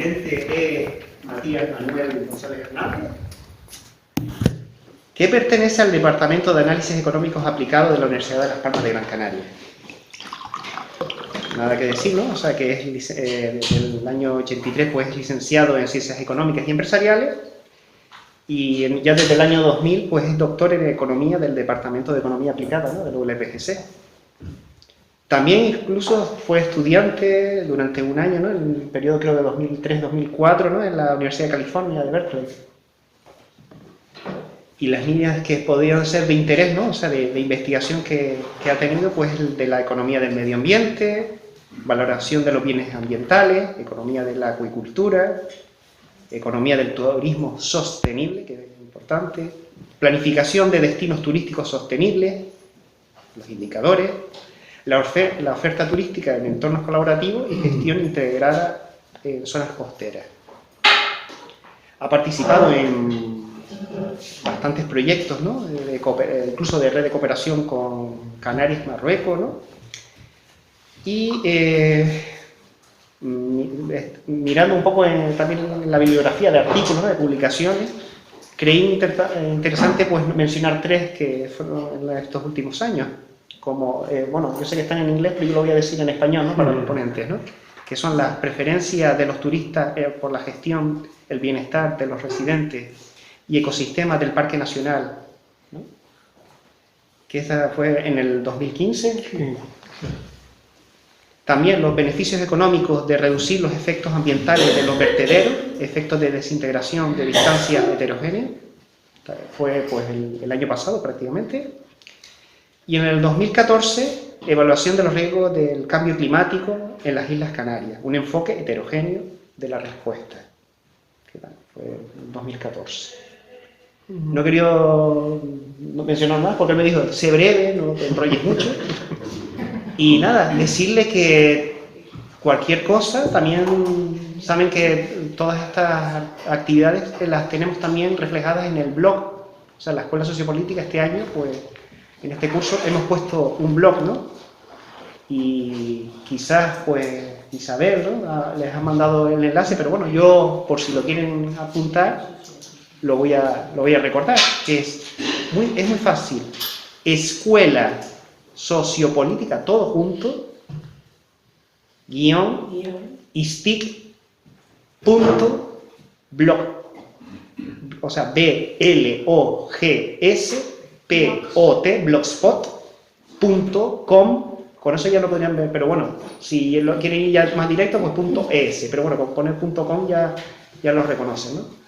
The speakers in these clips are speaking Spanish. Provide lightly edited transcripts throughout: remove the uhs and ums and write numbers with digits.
ponente es Matías Manuel González Hernández, que pertenece al Departamento de Análisis Económicos Aplicados de la Universidad de Las Palmas de Gran Canaria. Nada que decir, ¿no? O sea, que es del año 83, pues es licenciado en Ciencias Económicas y Empresariales, y ya desde el año 2000, pues es doctor en Economía del Departamento de Economía Aplicada, ¿no? Del ULPGC. También incluso fue estudiante durante un año, ¿no? En el periodo creo de 2003-2004, ¿no? En la Universidad de California de Berkeley. Y las líneas que podían ser de interés, ¿no? O sea, de investigación que ha tenido, pues el de la economía del medio ambiente, valoración de los bienes ambientales, economía de la acuicultura, economía del turismo sostenible, que es importante, planificación de destinos turísticos sostenibles, los indicadores, la oferta turística en entornos colaborativos y gestión integrada en zonas costeras. Ha participado en bastantes proyectos, ¿no? Incluso de red de cooperación con Canarias, Marruecos, ¿no? Y mirando un poco también en la bibliografía de artículos, ¿no? De publicaciones, creí interesante pues mencionar tres que fueron en estos últimos años. Como, bueno, yo sé que están en inglés, pero yo lo voy a decir en español, ¿no? Para los ponentes, ¿no? Que son las preferencias de los turistas por la gestión, el bienestar de los residentes y ecosistemas del Parque Nacional, ¿no? Que esa fue en el 2015. También los beneficios económicos de reducir los efectos ambientales de los vertederos, efectos de desintegración de distancias heterogéneas, fue pues el año pasado prácticamente. Y en el 2014, evaluación de los riesgos del cambio climático en las Islas Canarias, un enfoque heterogéneo de la respuesta, que fue en 2014. No he querido mencionar más porque él me dijo, sé breve, no te enrolles mucho. Y nada, decirle que cualquier cosa, también saben que todas estas actividades las tenemos también reflejadas en el blog. O sea, la Escuela Sociopolítica este año, pues, en este curso hemos puesto un blog, ¿no? Y quizás, pues, Isabel, ¿no? Les ha mandado el enlace, pero bueno, yo, por si lo quieren apuntar, lo voy a recordar, que es muy fácil. Escuela Sociopolítica, todo junto, /istic.blog. O sea, blogs.pot, blogspot.com. Con eso ya lo podrían ver, pero bueno, si lo quieren ir ya más directo, pues .es, pero bueno, con poner .com ya lo reconocen, ¿no?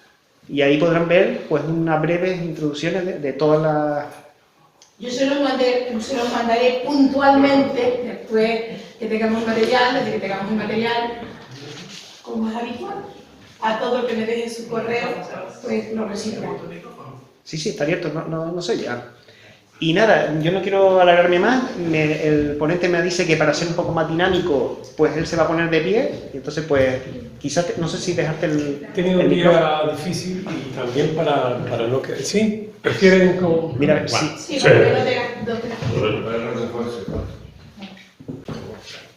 Y ahí podrán ver pues unas breves introducciones de todas las... Yo se los mandaré puntualmente, después que tengamos material, desde que tengamos el material, como es habitual. A todo el que me deje su correo, pues lo recibirá. Sí, está abierto, no sé ya. Y nada, yo no quiero alargarme más, el ponente me dice que para ser un poco más dinámico, pues él se va a poner de pie, y entonces pues quizás, no sé si dejarte el... He tenido un día difícil y también para no que... ¿Sí? ¿Prefieren como...? Mira, bueno, sí, porque no tengas dos.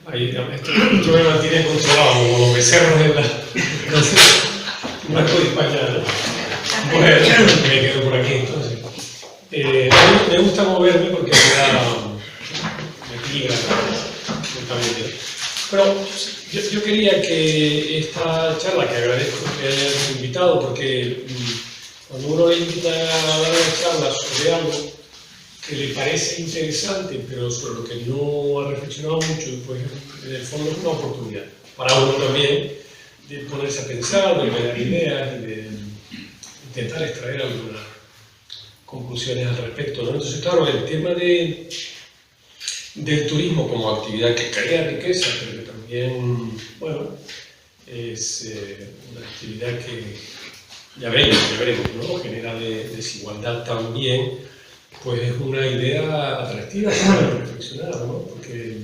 Ahí, esto me mantiene controlado, como los becerros en la... Marco de España. Bueno, me quedo por aquí entonces. Me gusta moverme porque me equilibra totalmente. Pero yo quería que esta charla, que agradezco que hayas invitado, porque cuando uno le invita a dar una charla sobre algo que le parece interesante, pero sobre lo que no ha reflexionado mucho, pues en el fondo es una oportunidad para uno también de ponerse a pensar, de crear ideas y de intentar extraer algunas conclusiones al respecto, ¿no? Entonces, claro, el tema del turismo como actividad que crea riqueza, pero que también, bueno, es una actividad que ya veremos, ¿no? Genera desigualdad también, pues es una idea atractiva para reflexionar, ¿no? Porque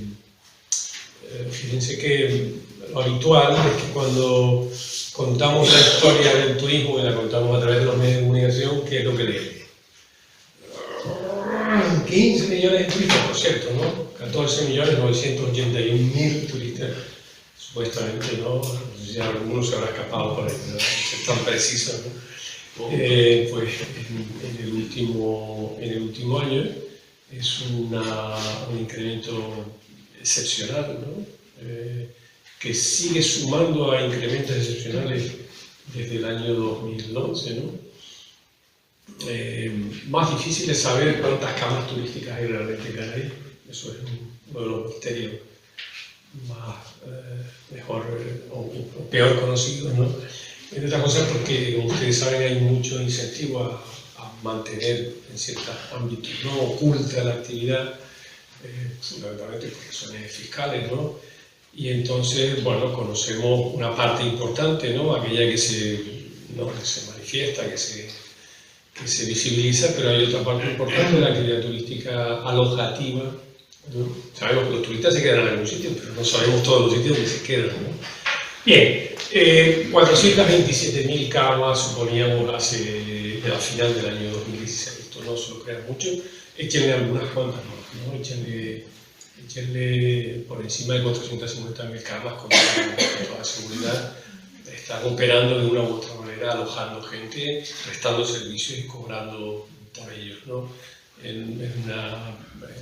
fíjense que lo habitual es que cuando contamos la historia del turismo y la contamos a través de los medios de comunicación, ¿qué es lo que leemos? 15 millones de turistas, por cierto, ¿no? 14.981.000 turistas. supuestamente, ¿no? No sé si alguno se habrá escapado por ahí, no ser tan preciso, ¿no? Pues en el último año es un incremento excepcional, ¿no? Que sigue sumando a incrementos excepcionales desde el año 2011, ¿no? Más difícil es saber cuántas camas turísticas hay realmente en Canarias. Eso es uno de los misterios más o peor conocidos, ¿no? En otra cosa porque, como ustedes saben, hay mucho incentivo a mantener en ciertos ámbitos no oculta la actividad, fundamentalmente por razones fiscales, ¿no? Y entonces, bueno, conocemos una parte importante, ¿no? Aquella que se manifiesta, que se visibiliza, pero hay otra parte importante de la actividad turística alojativa, ¿no? Sabemos que los turistas se quedan en algún sitio, pero no sabemos todos los sitios donde se quedan, ¿no? Bien, 427.000 camas suponíamos a final del año 2016. Esto no se lo crean mucho, échenle algunas cuantas más, ¿no? Échenle por encima de 450.000 camas con toda seguridad. Están operando de una u otra manera, alojando gente, prestando servicios y cobrando por ellos, ¿no? En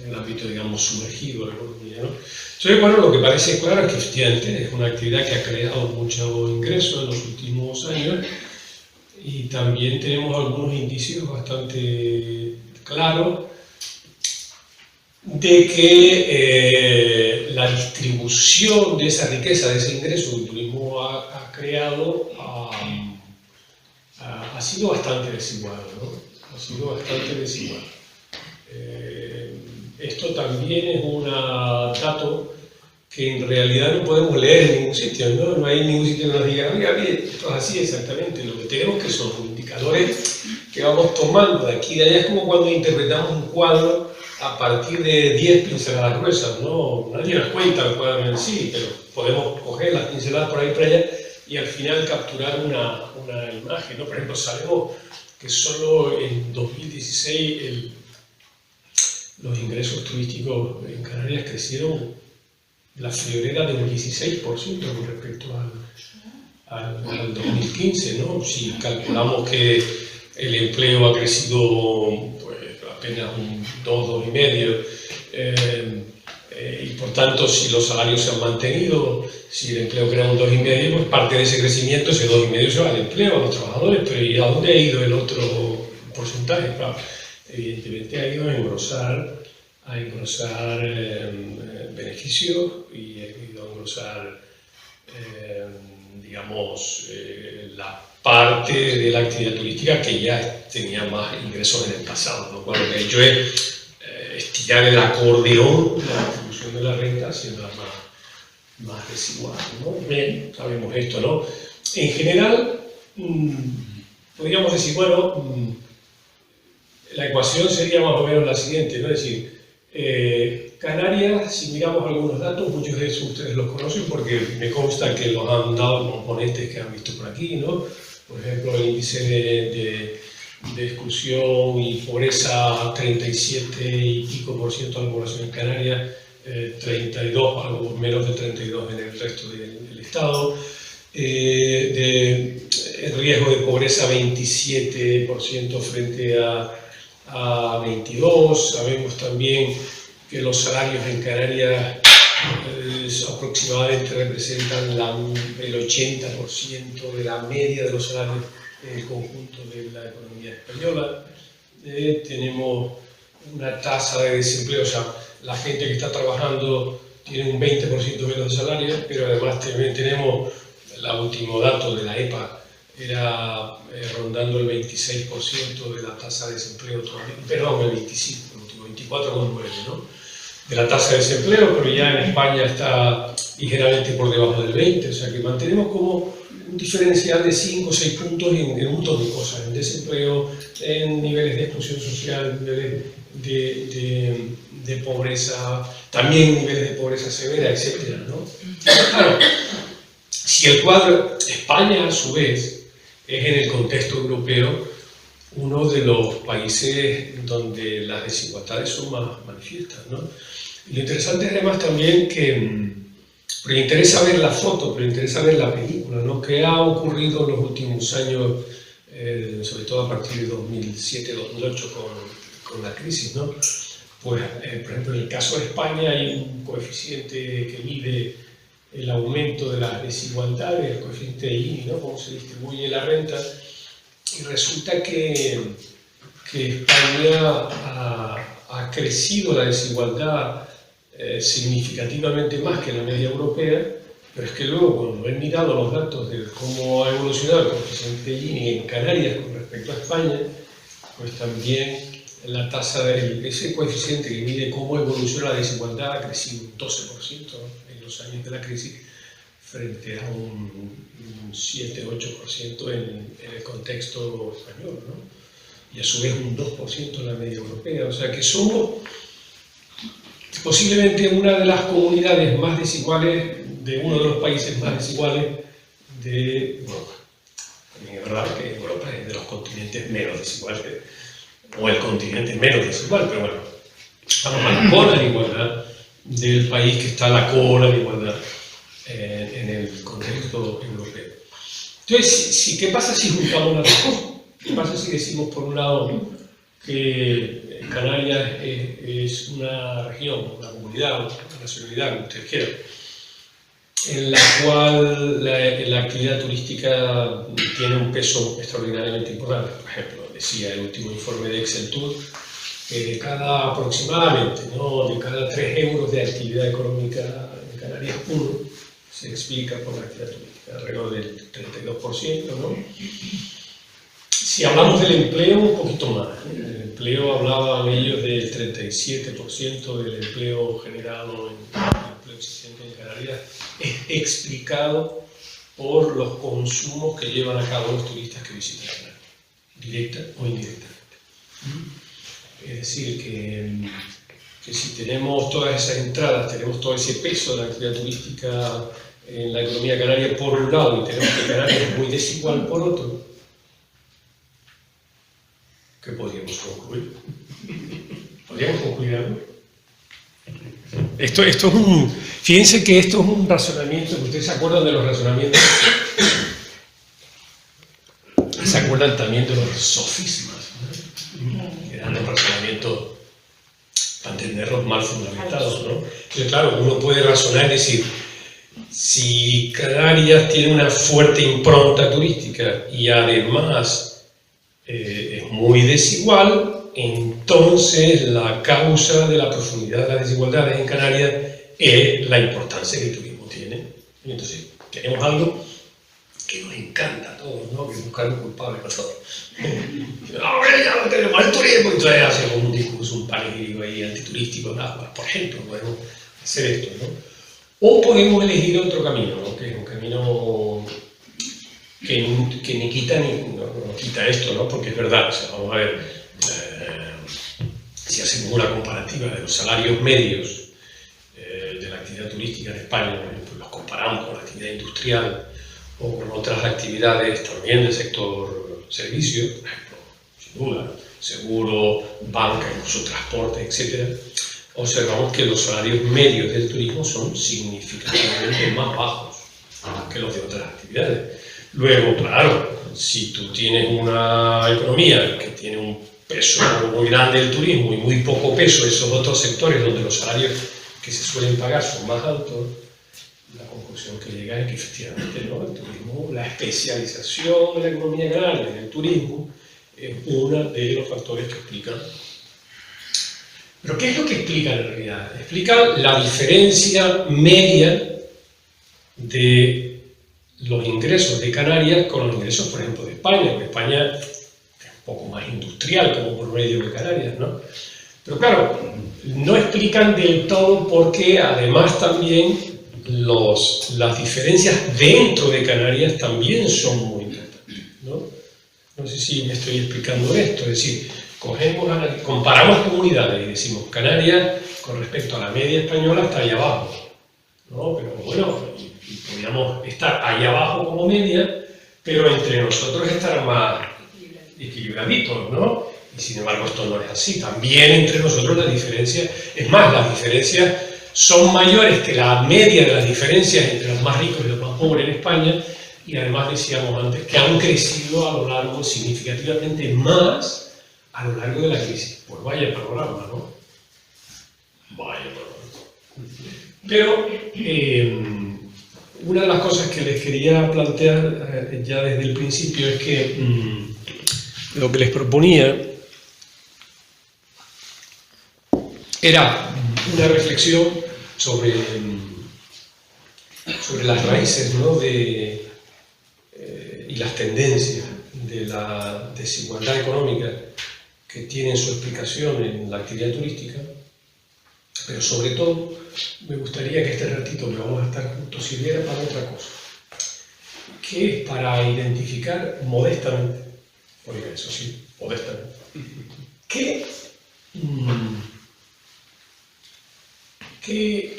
el ámbito, digamos, sumergido de la economía, ¿no? Entonces, bueno, lo que parece claro es que efectivamente es una actividad que ha creado mucho ingreso en los últimos años y también tenemos algunos indicios bastante claros de que la distribución de esa riqueza, de ese ingreso que el turismo ha creado, ha sido bastante desigual, ¿no? Ha sido bastante desigual. Esto también es un dato que en realidad no podemos leer en ningún sitio, ¿no? No hay ningún sitio que nos diga, oiga, mire, esto es así exactamente. Lo que tenemos que son indicadores que vamos tomando de aquí y de allá. Es como cuando interpretamos un cuadro a partir de 10 pinceladas gruesas, ¿no? Nadie nos cuenta el cuadro en sí, pero podemos coger las pinceladas por ahí y por allá y al final capturar una imagen, ¿no? Por ejemplo, sabemos que solo en 2016 los ingresos turísticos en Canarias crecieron la friolera de un 16% con respecto al 2015, ¿no? Si calculamos que el empleo ha crecido pues, apenas un 2,5%, y por tanto si los salarios se han mantenido, si el empleo crea un 2,5%, pues parte de ese crecimiento, ese 2,5% se va al empleo, a los trabajadores, pero ¿y a dónde ha ido el otro porcentaje? Claro, evidentemente ha ido a engrosar beneficios y ha ido a engrosar, digamos, la parte de la actividad turística que ya tenía más ingresos en el pasado, ¿no? Cuando lo que ha hecho es estirar el acordeón de la distribución de la renta haciendo más desigual, ¿no? Bien, sabemos esto, ¿no? En general, podríamos decir, bueno, la ecuación sería más o menos la siguiente, ¿no? Es decir, Canarias, si miramos algunos datos, muchos de esos ustedes los conocen porque me consta que los han dado los ponentes que han visto por aquí, ¿no? Por ejemplo, el índice de exclusión y pobreza, 37 y pico% de la población en Canarias, 32, algo menos de 32 en el resto del estado. El riesgo de pobreza 27% frente a 22. Sabemos también que los salarios en Canarias aproximadamente representan el 80% de la media de los salarios en el conjunto de la economía española. Tenemos una tasa de desempleo, o sea, la gente que está trabajando tiene un 20% menos de salario, pero además también tenemos el último dato de la EPA, era rondando el 26% de la tasa de desempleo, perdón, el 25, 24,9%, ¿no? De la tasa de desempleo, pero ya en España está ligeramente por debajo del 20%, o sea que mantenemos como un diferencial de 5 o 6 puntos en un montón de cosas, en desempleo, en niveles de exclusión social, niveles de pobreza, también niveles de pobreza severa, etc., ¿no? Claro, si el cuadro, España a su vez, es en el contexto europeo uno de los países donde las desigualdades son más manifiestas, ¿no? Y lo interesante es además también que Porque interesa ver la foto, pero interesa ver la película, ¿no? ¿Qué ha ocurrido en los últimos años, sobre todo a partir de 2007-2008 con la crisis, ¿no? Pues, por ejemplo, en el caso de España hay un coeficiente que mide el aumento de las desigualdades, el coeficiente de Gini, ¿no? Cómo se distribuye la renta, y resulta que España ha crecido la desigualdad significativamente más que la media europea, pero es que luego cuando he mirado los datos de cómo ha evolucionado el coeficiente de Gini en Canarias con respecto a España, pues también la tasa de ese coeficiente que mide cómo evoluciona la desigualdad ha crecido un 12% en los años de la crisis frente a un 7-8% en el contexto español, ¿no? Y a su vez un 2% en la media europea. O sea que somos posiblemente una de las comunidades más desiguales, de uno de los países más desiguales de Europa. También es verdad que Europa es de los continentes menos desiguales, o el continente menos desigual, pero bueno, estamos a la cola de igualdad del país que está a la cola de igualdad en el contexto europeo. Entonces, ¿qué pasa si juntamos las dos cosas? ¿Qué pasa si decimos, por un lado, que Canarias es una región, una comunidad, una nacionalidad, como ustedes quieran, en la cual la actividad turística tiene un peso extraordinariamente importante? Por ejemplo, decía el último informe de Exceltur que de cada aproximadamente, ¿no?, de cada 3 euros de actividad económica en Canarias, 1 se explica por la actividad turística, alrededor del 32%, ¿no? Si hablamos del empleo, un poquito más, ¿eh? El empleo, hablaban ellos del 37% del empleo generado, el empleo existente en Canarias, es explicado por los consumos que llevan a cabo los turistas que visitan Canarias, directa o indirectamente. Es decir, que si tenemos todas esas entradas, tenemos todo ese peso de la actividad turística en la economía canaria por un lado, y tenemos que Canarias es muy desigual por otro, ¿qué podríamos concluir? ¿Podríamos concluir algo? Esto es un... Fíjense que esto es un razonamiento, que ustedes se acuerdan de los razonamientos, se acuerdan también de los sofismas, ¿no? Que eran los razonamientos, para entenderlos, mal fundamentados, ¿no? Entonces, claro, uno puede razonar y decir, si Canarias tiene una fuerte impronta turística y además es muy desigual, entonces la causa de la profundidad de las desigualdades en Canarias es la importancia que el turismo tiene. Y entonces tenemos algo que nos encanta a todos, ¿no? Que buscar un culpable para todos. Ahora ya no tenemos el turismo, entonces hacemos un discurso, un panegírico ahí antiturístico, nada, por ejemplo, podemos hacer esto, ¿no? O podemos elegir otro camino, ¿no? Que es un camino que ni quita ni no quita esto, ¿no? Porque es verdad, o sea, vamos a ver, si hacemos una comparativa de los salarios medios de la actividad turística en España, pues los comparamos con la actividad industrial o con otras actividades también del sector servicios, por ejemplo, sin duda, seguro, banca, incluso transporte, etc., observamos que los salarios medios del turismo son significativamente más bajos que los de otras actividades. Luego, claro, si tú tienes una economía que tiene un peso muy grande del turismo y muy poco peso esos otros sectores donde los salarios que se suelen pagar son más altos, la conclusión que llega es que efectivamente, ¿no?, el turismo, la especialización de la economía canaria en el turismo es uno de los factores que explican. ¿Pero qué es lo que explica en realidad? Explica la diferencia media de los ingresos de Canarias con los ingresos, por ejemplo, de España, porque España es un poco más industrial como por medio de Canarias, ¿no? Pero claro, no explican del todo porque además también las diferencias dentro de Canarias también son muy importantes, ¿no? No sé si me estoy explicando esto, es decir, comparamos comunidades y decimos Canarias con respecto a la media española está ahí abajo, ¿no? Pero bueno, y podríamos estar ahí abajo como media, pero entre nosotros estar más equilibraditos, ¿no? Y sin embargo esto no es así. También entre nosotros la diferencia, es más, las diferencias son mayores que la media de las diferencias entre los más ricos y los más pobres en España, y además decíamos antes que han crecido a lo largo significativamente más a lo largo de la crisis. Pues vaya panorama, ¿no? Vaya panorama. Pero una de las cosas que les quería plantear ya desde el principio es que lo que les proponía era una reflexión sobre las raíces, ¿no? Y las tendencias de la desigualdad económica que tienen su explicación en la actividad turística, pero sobre todo me gustaría que este ratito que vamos a estar juntos sirviera para otra cosa, que es para identificar modestamente, oiga, eso sí, modestamente, qué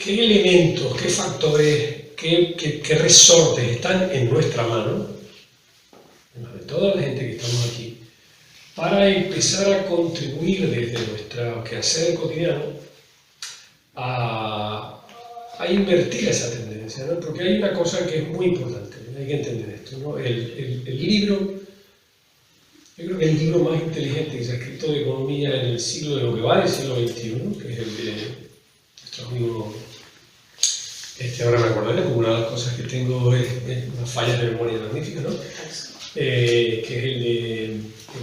elementos, qué factores, qué resortes están en nuestra mano, de toda la gente que estamos aquí, para empezar a contribuir desde nuestro quehacer cotidiano a invertir esa tendencia, ¿no? Porque hay una cosa que es muy importante, ¿no? Hay que entender esto, ¿no? El libro, yo creo que el libro más inteligente que se ha escrito de economía en el siglo de lo que va del siglo XXI, que es el de nuestro amigo, ahora me acordaré, porque una de las cosas que tengo es unas fallas de memoria magníficas, ¿no? Que es el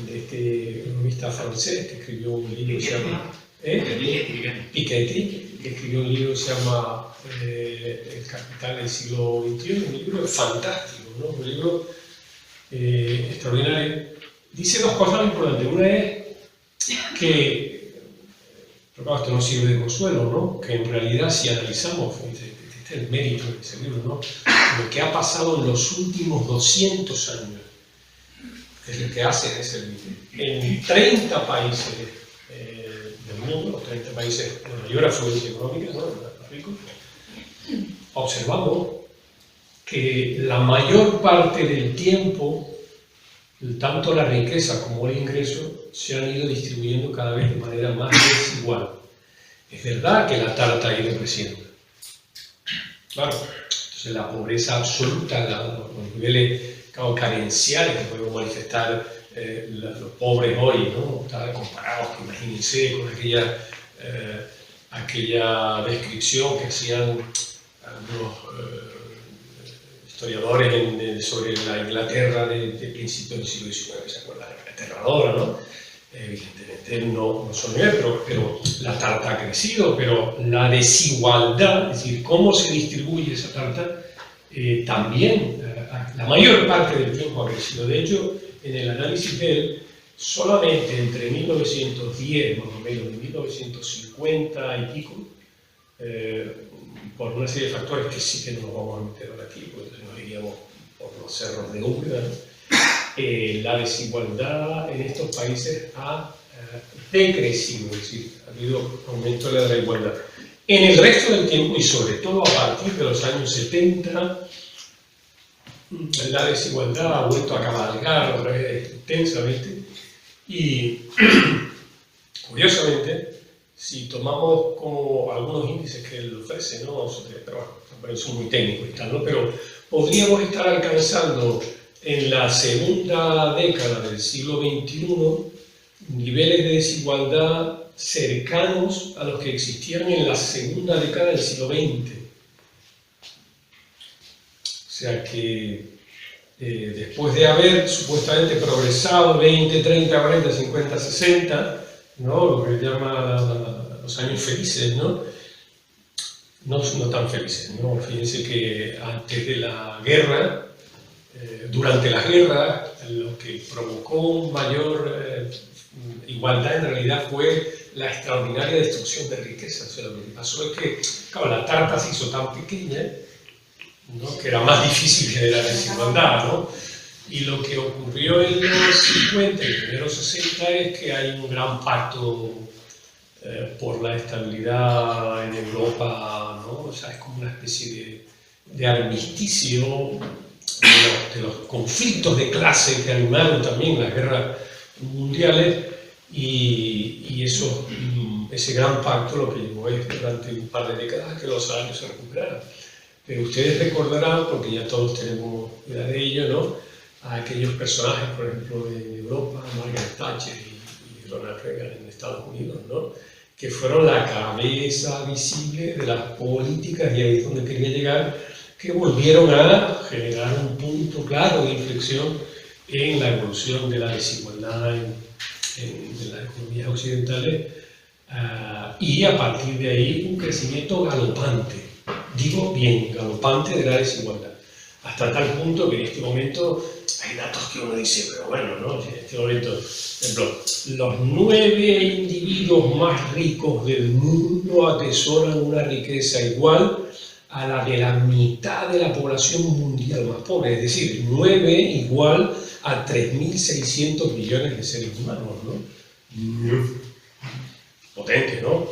de este economista francés que escribió un libro que se llama Piketty, que escribió un libro que se llama El Capital del siglo XXI, un libro fantástico, ¿no? Un libro extraordinario. Dice dos cosas importantes. Una es que, pero claro, esto no sirve de consuelo, ¿no? Que en realidad si analizamos, este es el mérito de ese libro, ¿no? Lo que ha pasado en los últimos 200 años, que es lo que hace ese libro, en 30 países del mundo, los 30 países de mayor afluencia económica, ¿no? Los ricos, observamos que la mayor parte del tiempo, tanto la riqueza como el ingreso se han ido distribuyendo cada vez de manera más desigual. Es verdad que la tarta ha ido creciendo. Claro, entonces la pobreza absoluta, los niveles carenciales que podemos manifestar los pobres hoy, ¿no? Comparados, imagínense, con aquella descripción que hacían algunos historiadores sobre la Inglaterra de principios del siglo XIX, ¿se acuerdan? Aterradora, ¿no? Evidentemente no son niveles, pero la tarta ha crecido, pero la desigualdad, es decir, cómo se distribuye esa tarta, también la mayor parte del tiempo ha crecido. De hecho, en el análisis de él, solamente entre 1910 más o menos y 1950 y pico, por una serie de factores que sí que no nos vamos a meter ahora aquí, porque nos iríamos por los cerros de Úbeda, la desigualdad en estos países ha decrecido, es decir, ha habido aumento de la igualdad. En el resto del tiempo, y sobre todo a partir de los años 70, la desigualdad ha vuelto a cabalgar otra vez intensamente y, curiosamente, si tomamos como algunos índices que él ofrece, ¿no? Pero bueno, son muy técnicos y tal, ¿no? Pero podríamos estar alcanzando en la segunda década del siglo XXI niveles de desigualdad cercanos a los que existieron en la segunda década del siglo XX. O sea que después de haber supuestamente progresado 20, 30, 40, 50, 60, ¿no? Lo que llama los años felices, ¿no? No tan felices, ¿no? Fíjense que antes de la guerra, durante la guerra, lo que provocó mayor igualdad en realidad fue la extraordinaria destrucción de riqueza. O sea, lo que pasó es que, claro, la tarta se hizo tan pequeña, ¿no? Que era más difícil generar desigualdad, ¿no? Y lo que ocurrió en los 50 y primeros 60 es que hay un gran pacto por la estabilidad en Europa, ¿no? O sea, es como una especie de armisticio de los conflictos de clase que animaron también las guerras mundiales y esos ese gran pacto lo que llevó es durante un par de décadas a que los salarios se recuperaran. Pero ustedes recordarán, porque ya todos tenemos idea de ello, ¿no?, a aquellos personajes, por ejemplo, de Europa, Margaret Thatcher y Ronald Reagan en Estados Unidos, ¿no?, que fueron la cabeza visible de las políticas, y ahí es donde quería llegar, que volvieron a generar un punto claro de inflexión en la evolución de la desigualdad en las economías occidentales, y a partir de ahí un crecimiento galopante, digo bien, galopante de la desigualdad, hasta tal punto que en este momento hay datos que uno dice, pero bueno, ¿no? En este momento, por ejemplo, los 9 individuos más ricos del mundo atesoran una riqueza igual a la de la mitad de la población mundial más pobre, es decir, 9 igual a 3.600 millones de seres humanos, ¿no? Potente, ¿no?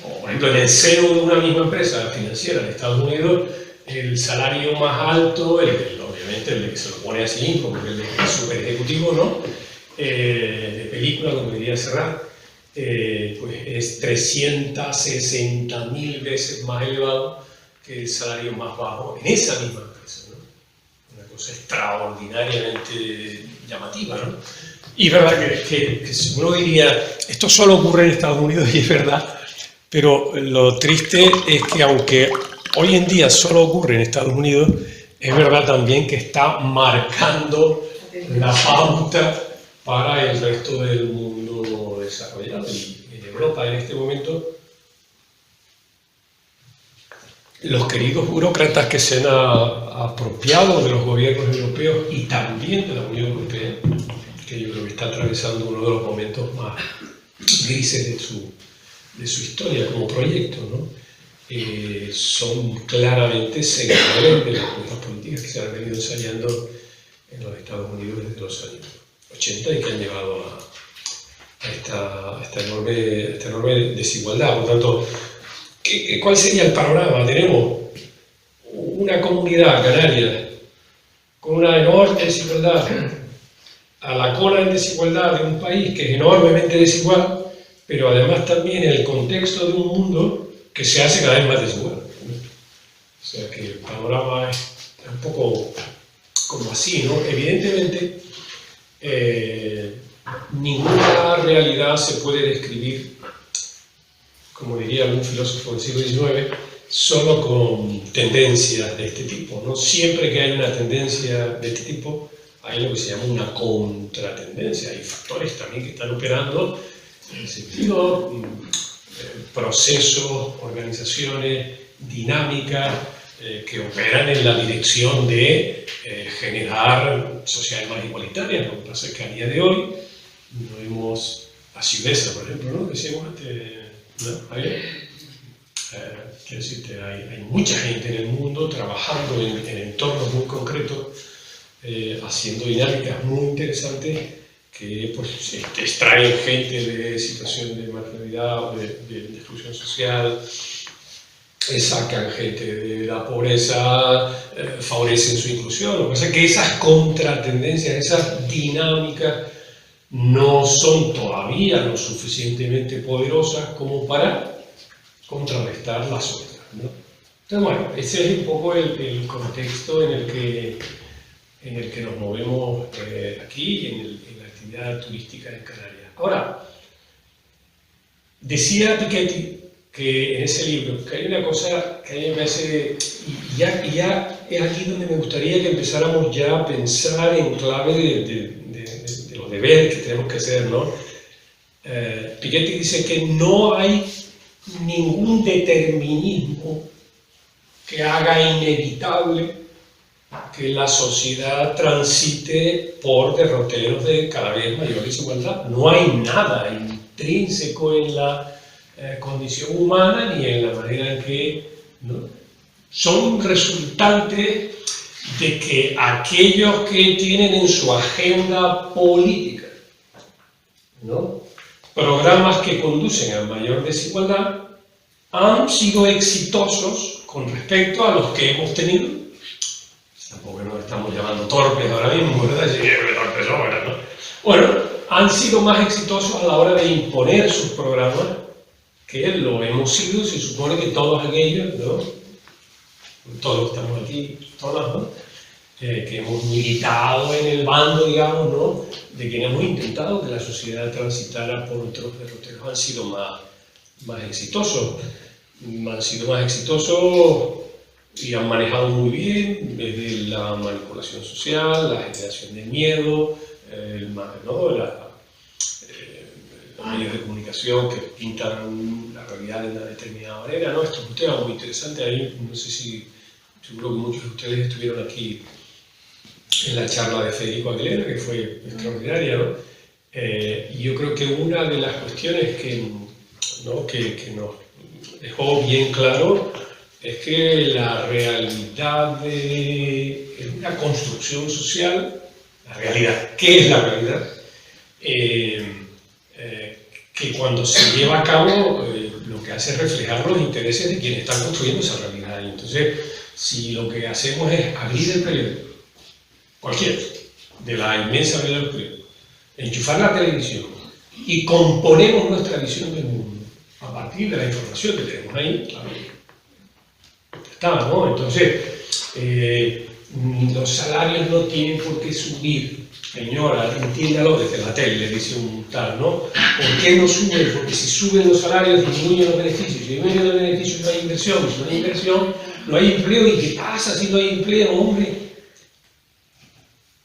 O, por ejemplo, en el seno de una misma empresa financiera de Estados Unidos, el salario más alto, obviamente el que se lo pone así, como el super ejecutivo, ¿no?, de película, como diría Serrat, pues es 360.000 veces más elevado que el salario más bajo en esa misma empresa, ¿no? Una cosa extraordinariamente llamativa, ¿no? Y es verdad que uno diría, esto solo ocurre en Estados Unidos, y es verdad, pero lo triste es que aunque hoy en día solo ocurre en Estados Unidos, es verdad también que está marcando la pauta para el resto del mundo desarrollado. Y en Europa, en este momento, los queridos burócratas que se han apropiado de los gobiernos europeos y también de la Unión Europea, que yo creo que está atravesando uno de los momentos más grises de su historia como proyecto, ¿no?, son claramente seguidores de las mismas políticas que se han venido ensayando en los Estados Unidos desde los años 80 y que han llevado a esta enorme desigualdad. Por tanto, ¿cuál sería el panorama? Tenemos una comunidad canaria con una enorme desigualdad, a la cola en desigualdad de un país que es enormemente desigual, pero además también en el contexto de un mundo que se hace cada vez más desigual. O sea que el panorama es un poco como así, ¿no? Evidentemente, ninguna realidad se puede describir, como diría algún filósofo del siglo XIX, solo con tendencias de este tipo, ¿no? Siempre que hay una tendencia de este tipo, hay lo que se llama una contratendencia. Hay factores también que están operando en el sentido, procesos, organizaciones, dinámicas que operan en la dirección de generar sociedades más igualitarias. Lo que pasa es que a día de hoy no vemos a Ciudesa, por ejemplo, ¿no? Decíamos antes, ¿no? Quiero decirte, hay mucha gente en el mundo trabajando en entornos muy concretos, haciendo dinámicas muy interesantes que pues, extraen gente de situación de marginalidad o de exclusión social, sacan gente de la pobreza, favorecen su inclusión. Lo que pasa es que esas contratendencias, esas dinámicas, no son todavía lo suficientemente poderosas como para contrarrestar las otras, ¿no? Entonces, bueno, ese es un poco el contexto en el que nos movemos aquí y en la actividad turística en Canarias. Ahora, decía Piketty que en ese libro, que hay una cosa que a mí me parece, y ya es aquí donde me gustaría que empezáramos ya a pensar en clave de los deberes que tenemos que hacer, ¿no? Piketty dice que no hay ningún determinismo que haga inevitable que la sociedad transite por derroteros de cada vez mayor desigualdad. No hay nada intrínseco en la condición humana ni en la manera en que, ¿no?, son resultantes de que aquellos que tienen en su agenda política, ¿no?, programas que conducen a mayor desigualdad han sido exitosos con respecto a los que hemos tenido. Tampoco nos estamos llamando torpes ahora mismo, ¿verdad? Sí, torpes ahora, ¿no? Bueno, han sido más exitosos a la hora de imponer sus programas que lo hemos sido, se supone que todos aquellos, ¿no? Todos estamos aquí, todas, ¿no? Que hemos militado en el bando, digamos, ¿no? De quienes hemos intentado que la sociedad transitara por otros derroteros, han sido más exitosos. Han sido más exitosos y han manejado muy bien desde la manipulación social, la generación de miedo, ¿no? Los medios de comunicación que pintan la realidad de una determinada manera, ¿no? Esto es un tema muy interesante, ahí no sé si, seguro que muchos de ustedes estuvieron aquí en la charla de Federico Aguilera, que fue extraordinaria, ¿no? Y yo creo que una de las cuestiones que nos dejó bien claro es que la realidad es una construcción social, la realidad, ¿qué es la realidad? Que cuando se lleva a cabo lo que hace es reflejar los intereses de quienes están construyendo esa realidad. Y entonces, si lo que hacemos es abrir el periódico, cualquiera, de la inmensa mayoría de los periódicos, enchufar la televisión y componemos nuestra visión del mundo a partir de la información que tenemos ahí, claro, está, ¿no? Entonces, los salarios no tienen por qué subir. Señora, entiéndalo desde la tele, le dice un tal, ¿no? ¿Por qué no suben? Porque si suben los salarios, disminuyen los beneficios. Si disminuyen los beneficios, no hay inversión. Si no hay inversión, no hay empleo. ¿Y qué pasa si no hay empleo, hombre?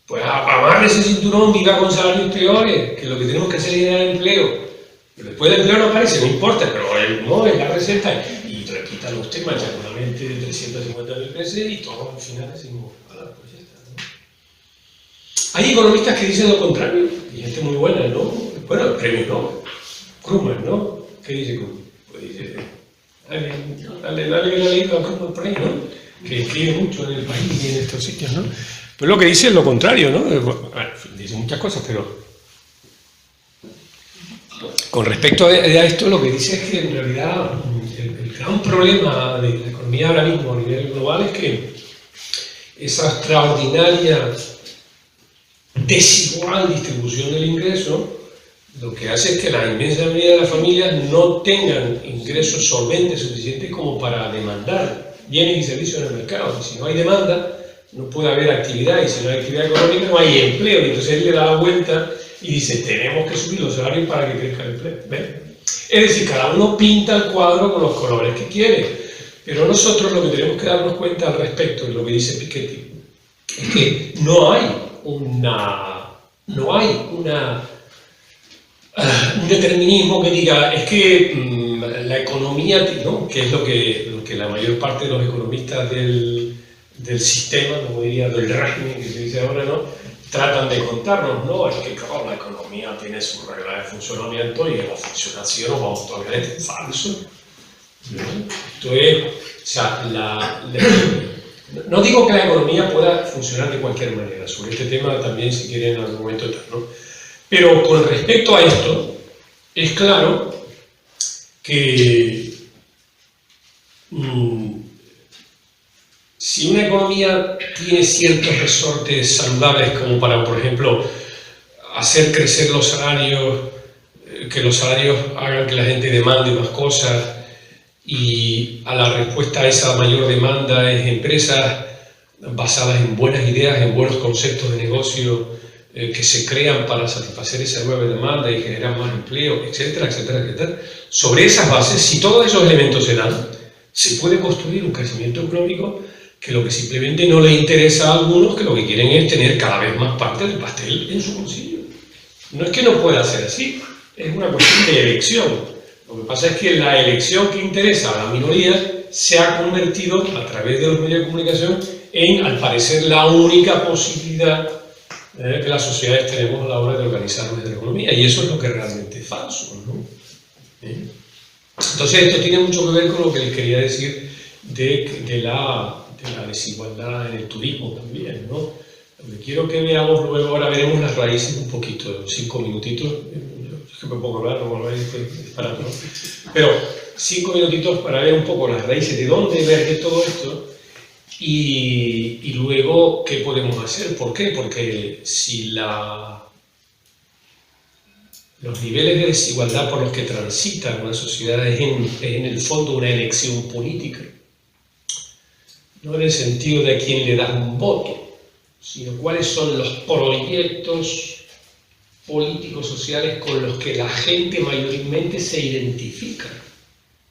Pues amarre ese cinturón, viva con salarios peores, que lo que tenemos que hacer es generar empleo. Pero después del empleo no aparece, no importa, pero él no es la receta. Y repítalo usted machaconamente de 350.000 veces y todos al final decimos, pues ya está, ¿no? Hay economistas que dicen lo contrario, y gente muy buena, ¿no? Bueno, el premio Nobel, Krugman, ¿no? ¿Qué dice Krugman? Pues dice, dale la leída a Krugman por ahí, ¿no? Que escribe mucho en el país y en estos sitios, ¿no? Pues lo que dice es lo contrario, ¿no? Bueno, dice muchas cosas, pero con respecto a esto, lo que dice es que en realidad el gran problema de la economía ahora mismo a nivel global es que esa extraordinaria desigual distribución del ingreso lo que hace es que la inmensa mayoría de las familias no tengan ingresos solventes suficientes como para demandar bienes y servicios en el mercado. Y si no hay demanda, no puede haber actividad, y si no hay actividad económica, no hay empleo. Y entonces él le da la vuelta y dice, tenemos que subir los salarios para que crezca el empleo. ¿Ven? Es decir, cada uno pinta el cuadro con los colores que quiere. Pero nosotros lo que tenemos que darnos cuenta al respecto de lo que dice Piketty es que no hay un determinismo que diga, es que la economía, ¿no? Que es lo que la mayor parte de los economistas del sistema, como diría, del régimen que se dice ahora, ¿no? Tratan de contarnos, ¿no? Es que claro, la economía tiene su regla de funcionamiento y no funciona así, no vamos a ver, es falso, ¿no? Entonces, o sea, no digo que la economía pueda funcionar de cualquier manera, sobre este tema también si quieren en algún momento, ¿no? Pero con respecto a esto, es claro que si una economía tiene ciertos resortes saludables como para, por ejemplo, hacer crecer los salarios, que los salarios hagan que la gente demande más cosas, y a la respuesta a esa mayor demanda es empresas basadas en buenas ideas, en buenos conceptos de negocio que se crean para satisfacer esa nueva demanda y generar más empleo, etcétera, etcétera, etcétera. Sobre esas bases, si todos esos elementos se dan, se puede construir un crecimiento económico que lo que simplemente no le interesa a algunos, que lo que quieren es tener cada vez más parte del pastel en su bolsillo. No es que no pueda ser así, es una cuestión de elección. Lo que pasa es que la elección que interesa a la minoría se ha convertido, a través de los medios de comunicación, en, al parecer, la única posibilidad que las sociedades tenemos a la hora de organizar nuestra economía. Y eso es lo que realmente es falso, ¿no? Entonces, esto tiene mucho que ver con lo que les quería decir de la desigualdad en el turismo también, ¿no? Lo que quiero que veamos luego, ahora veremos las raíces un poquito, 5 minutitos. Es que me pongo a hablar, como lo veis, disparando, ¿no? Pero 5 minutitos para ver un poco las raíces, de dónde emerge todo esto, y luego qué podemos hacer. ¿Por qué? Porque si la los niveles de desigualdad por los que transita una sociedad es en el fondo una elección política. No en el sentido de a quién le das un voto, sino cuáles son los proyectos políticos sociales con los que la gente mayormente se identifica.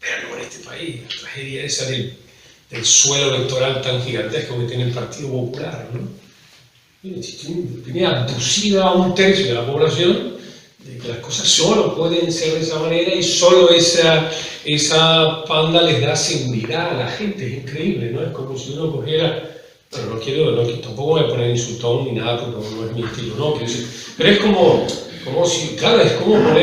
Pero no en este país, la tragedia esa del suelo electoral tan gigantesco que tiene el Partido Popular, ¿no? Tiene abducida a un tercio de la población de que las cosas solo pueden ser de esa manera y solo esa panda les da seguridad a la gente. Es increíble, ¿no? Es como si uno cogiera... Bueno, tampoco voy a poner insultón ni nada porque no es mi estilo, ¿no? Pero es como si, claro, es como como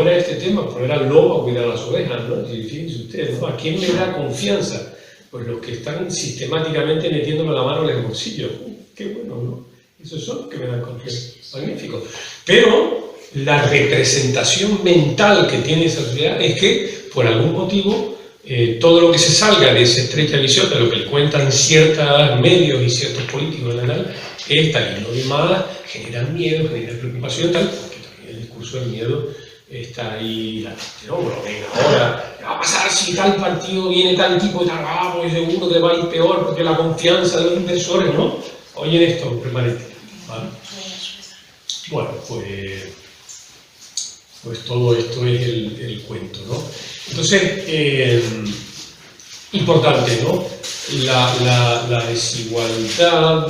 era este tema, poner al lobo a cuidar a las ovejas, ¿no? Y fíjense ustedes, ¿no? ¿A quién le da confianza? Pues los que están sistemáticamente metiéndome la mano en el bolsillo. Qué bueno, ¿no? Esos son los que me dan confianza. Magnífico. Pero la representación mental que tiene esa sociedad es que, por algún motivo, todo lo que se salga de esa estrecha visión de lo que le cuentan ciertos medios y ciertos políticos en general es tal, y lo demás genera miedo, genera preocupación, tal, porque también el discurso del miedo está ahí latente, ¿no? Bueno, venga, ahora, ¿qué va a pasar si tal partido viene tal tipo y tal? Pues seguro que va a ir peor porque la confianza de los inversores, ¿no? Oyen esto permanente, ¿vale? Bueno, pues todo esto es el cuento, ¿no? Entonces, importante, ¿no? La desigualdad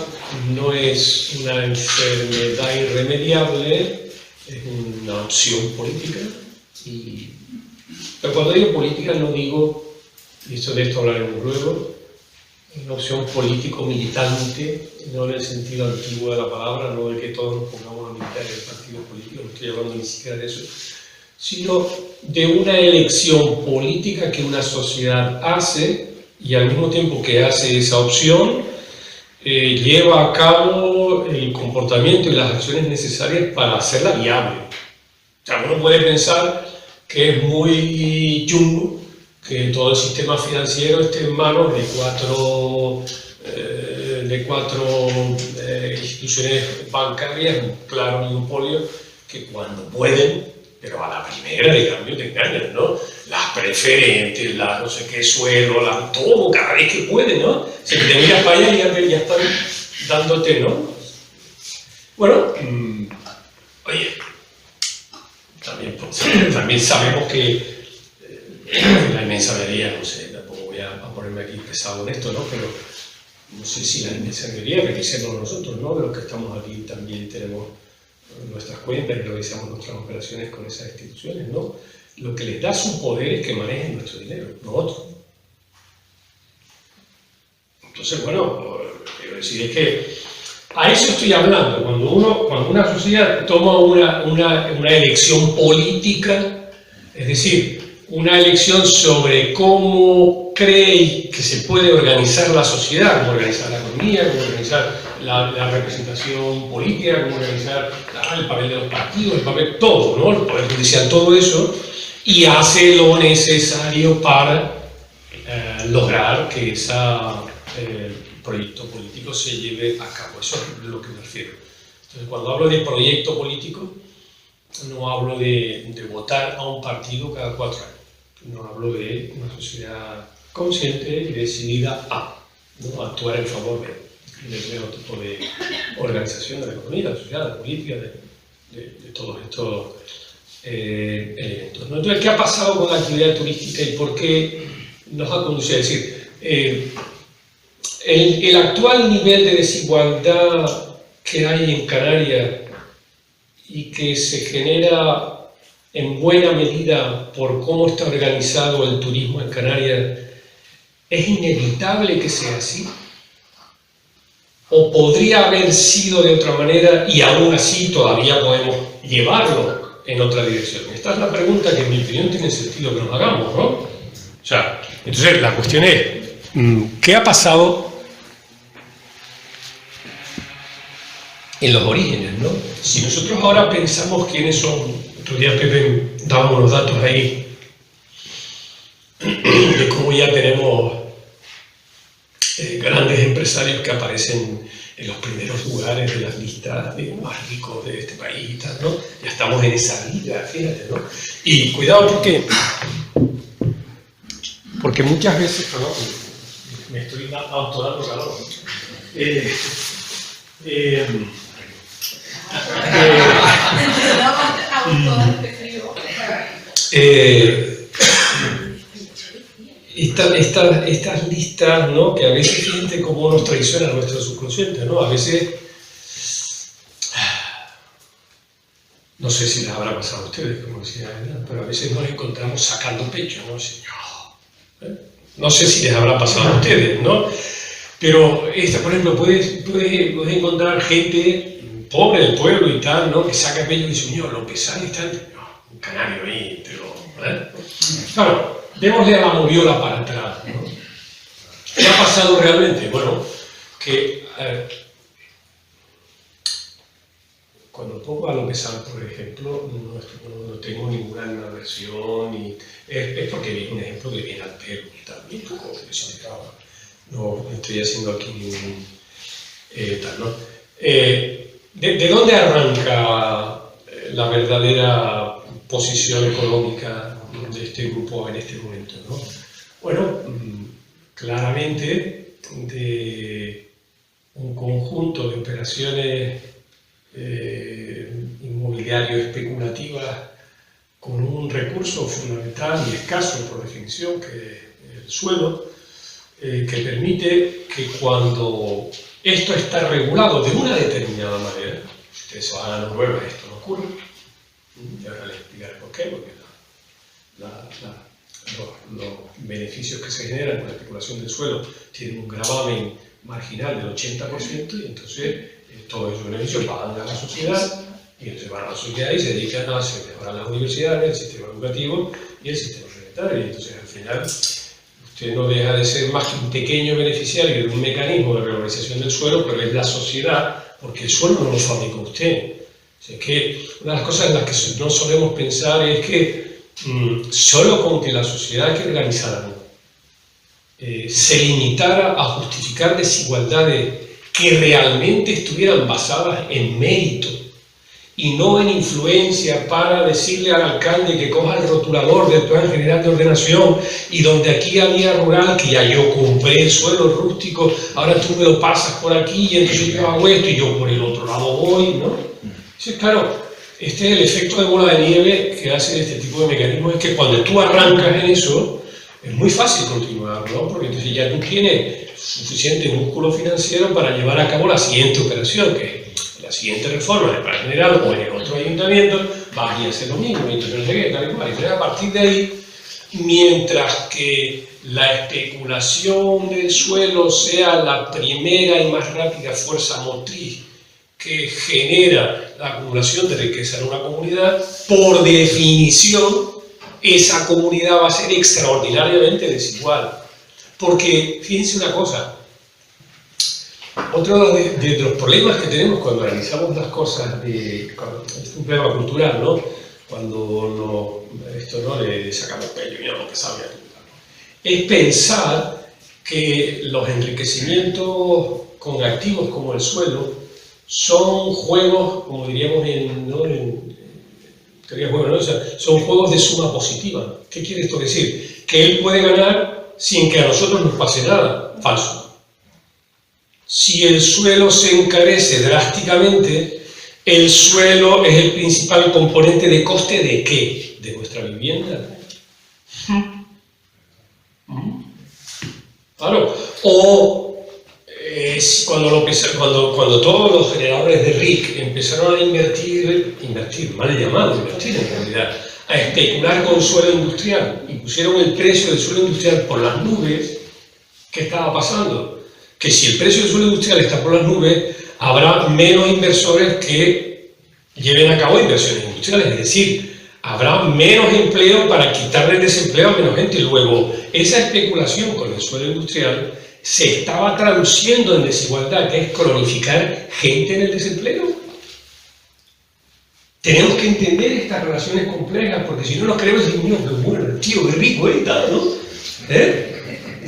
no es una enfermedad irremediable, es una opción política. Pero cuando digo política no digo, y de esto hablaremos luego, una opción político-militante, no en el sentido antiguo de la palabra, no de que todos nos pongamos a militar en el partido político, no estoy hablando ni siquiera de eso, sino de una elección política que una sociedad hace y al mismo tiempo que hace esa opción, lleva a cabo el comportamiento y las acciones necesarias para hacerla viable. O sea, uno puede pensar que es muy chungo que todo el sistema financiero esté en manos de cuatro instituciones bancarias, un claro monopolio, que cuando pueden, pero a la primera de cambio te engañan, ¿no? Las preferentes, las no sé qué suelo, todo, cada vez que pueden, ¿no? Si te miras para allá ya están dándote, ¿no? Bueno, oye, también sabemos que la inmensa mayoría, no sé, tampoco voy a ponerme aquí pesado en esto, ¿no? Pero no sé si la inmensa mayoría, revisemos nosotros, ¿no? De los que estamos aquí también tenemos nuestras cuentas y revisamos nuestras operaciones con esas instituciones, ¿no? Lo que les da su poder es que manejen nuestro dinero, no otro. Entonces, bueno, quiero decir, es que a eso estoy hablando. Cuando una sociedad toma una elección política, es decir, una elección sobre cómo cree que se puede organizar la sociedad, cómo organizar la economía, cómo organizar la representación política, cómo organizar el papel de los partidos, el papel, todo, ¿no? El poder judicial, todo eso, y hace lo necesario para lograr que ese proyecto político se lleve a cabo. Eso es a lo que me refiero. Entonces, cuando hablo de proyecto político, no hablo de votar a un partido cada 4 años. No hablo de una sociedad consciente y decidida a, ¿no? Actuar en favor de otro tipo de organización de la economía, de la sociedad, de la política, de todos estos elementos, ¿no? Entonces, ¿qué ha pasado con la actividad turística y por qué nos ha conducido? Es decir, el actual nivel de desigualdad que hay en Canarias y que se genera en buena medida por cómo está organizado el turismo en Canarias, ¿es inevitable que sea así? ¿O podría haber sido de otra manera y aún así todavía podemos llevarlo en otra dirección? Esta es la pregunta que en mi opinión tiene sentido que nos hagamos, ¿no? O sea, entonces la cuestión es, ¿qué ha pasado en los orígenes, ¿no? Si nosotros ahora pensamos quiénes son, otro día Pepe daba unos datos ahí de cómo ya tenemos grandes empresarios que aparecen en los primeros lugares de las listas de más ricos de este país y tal, ¿no? Ya estamos en esa liga, fíjate, ¿no? Y cuidado porque muchas veces, perdón, me estoy autodando calor. Estas listas, ¿no? Que a veces fíjate cómo nos traiciona nuestro subconsciente, ¿no? A veces, no sé si les habrá pasado a ustedes, como decía, pero a veces nos encontramos sacando pecho, ¿no? No sé si les habrá pasado a ustedes, ¿no? Pero por ejemplo, puedes encontrar gente pobre del pueblo y tal, ¿no? Que saca pecho y dice, señor, lo que sale está un canario ahí, pero... Claro, démosle a la moviola para atrás, ¿no? ¿Qué ha pasado realmente? Bueno, que cuando pongo a López Sanz, por ejemplo, no tengo ninguna aversión, y es porque es un ejemplo que viene al pelo y tal, y poco no estoy haciendo aquí tal, ¿no? ¿De dónde arranca la verdadera posición económica de este grupo en este momento, ¿no? Bueno, claramente de un conjunto de operaciones inmobiliario especulativas con un recurso fundamental y escaso por definición, que es el suelo, que permite que cuando esto está regulado de una determinada manera, si ustedes se van a Noruega esto no ocurre, y ahora les explicaré por qué, porque los beneficios que se generan con la especulación del suelo tienen un gravamen marginal del 80%, y entonces todos esos beneficios van a la sociedad, y entonces van a la sociedad y se dedican a mejorar las universidades, el sistema educativo y el sistema sanitario. Y entonces al final usted no deja de ser más que un pequeño beneficiario de un mecanismo de revalorización del suelo, pero es la sociedad, porque el suelo no lo fabrica usted. O sea, es que una de las cosas en las que no solemos pensar es que solo con que la sociedad que organizaran se limitara a justificar desigualdades que realmente estuvieran basadas en mérito y no en influencia para decirle al alcalde que coja el rotulador del Plan General de Ordenación y donde aquí había rural, que ya yo compré el suelo rústico, ahora tú me lo pasas por aquí y entonces yo hago esto y yo por el otro lado voy, ¿no? Sí, claro, este es el efecto de bola de nieve que hace este tipo de mecanismos, es que cuando tú arrancas en eso, es muy fácil continuar, ¿no? Porque entonces ya tú tienes suficiente músculo financiero para llevar a cabo la siguiente operación, que es la siguiente reforma del Plan General o en el otro ayuntamiento, vas y haces lo mismo, y entonces no sé qué, tal y cual. Entonces a partir de ahí, mientras que la especulación del suelo sea la primera y más rápida fuerza motriz que genera la acumulación de riqueza en una comunidad, por definición, esa comunidad va a ser extraordinariamente desigual. Porque, fíjense una cosa, otro de los problemas que tenemos cuando analizamos las cosas, es un problema cultural, ¿no? Cuando le sacamos pello y no lo que sabe, es pensar que los enriquecimientos con activos como el suelo son juegos, como diríamos en teoría de juegos, ¿no? O sea, son juegos de suma positiva. ¿Qué quiere esto decir? Que él puede ganar sin que a nosotros nos pase nada. Falso. Si el suelo se encarece drásticamente, el suelo es el principal componente de coste ¿de qué? De nuestra vivienda. Claro. O cuando todos los generadores de RIC empezaron a invertir, mal llamado, invertir en realidad, a especular con suelo industrial y pusieron el precio del suelo industrial por las nubes, ¿qué estaba pasando? Que si el precio del suelo industrial está por las nubes, habrá menos inversores que lleven a cabo inversiones industriales, es decir, habrá menos empleo para quitarle el desempleo a menos gente. Luego, esa especulación con el suelo industrial se estaba traduciendo en desigualdad, que es cronificar gente en el desempleo. Tenemos que entender estas relaciones complejas, porque si no nos creemos, bueno, el tío, qué rico está, ¿no?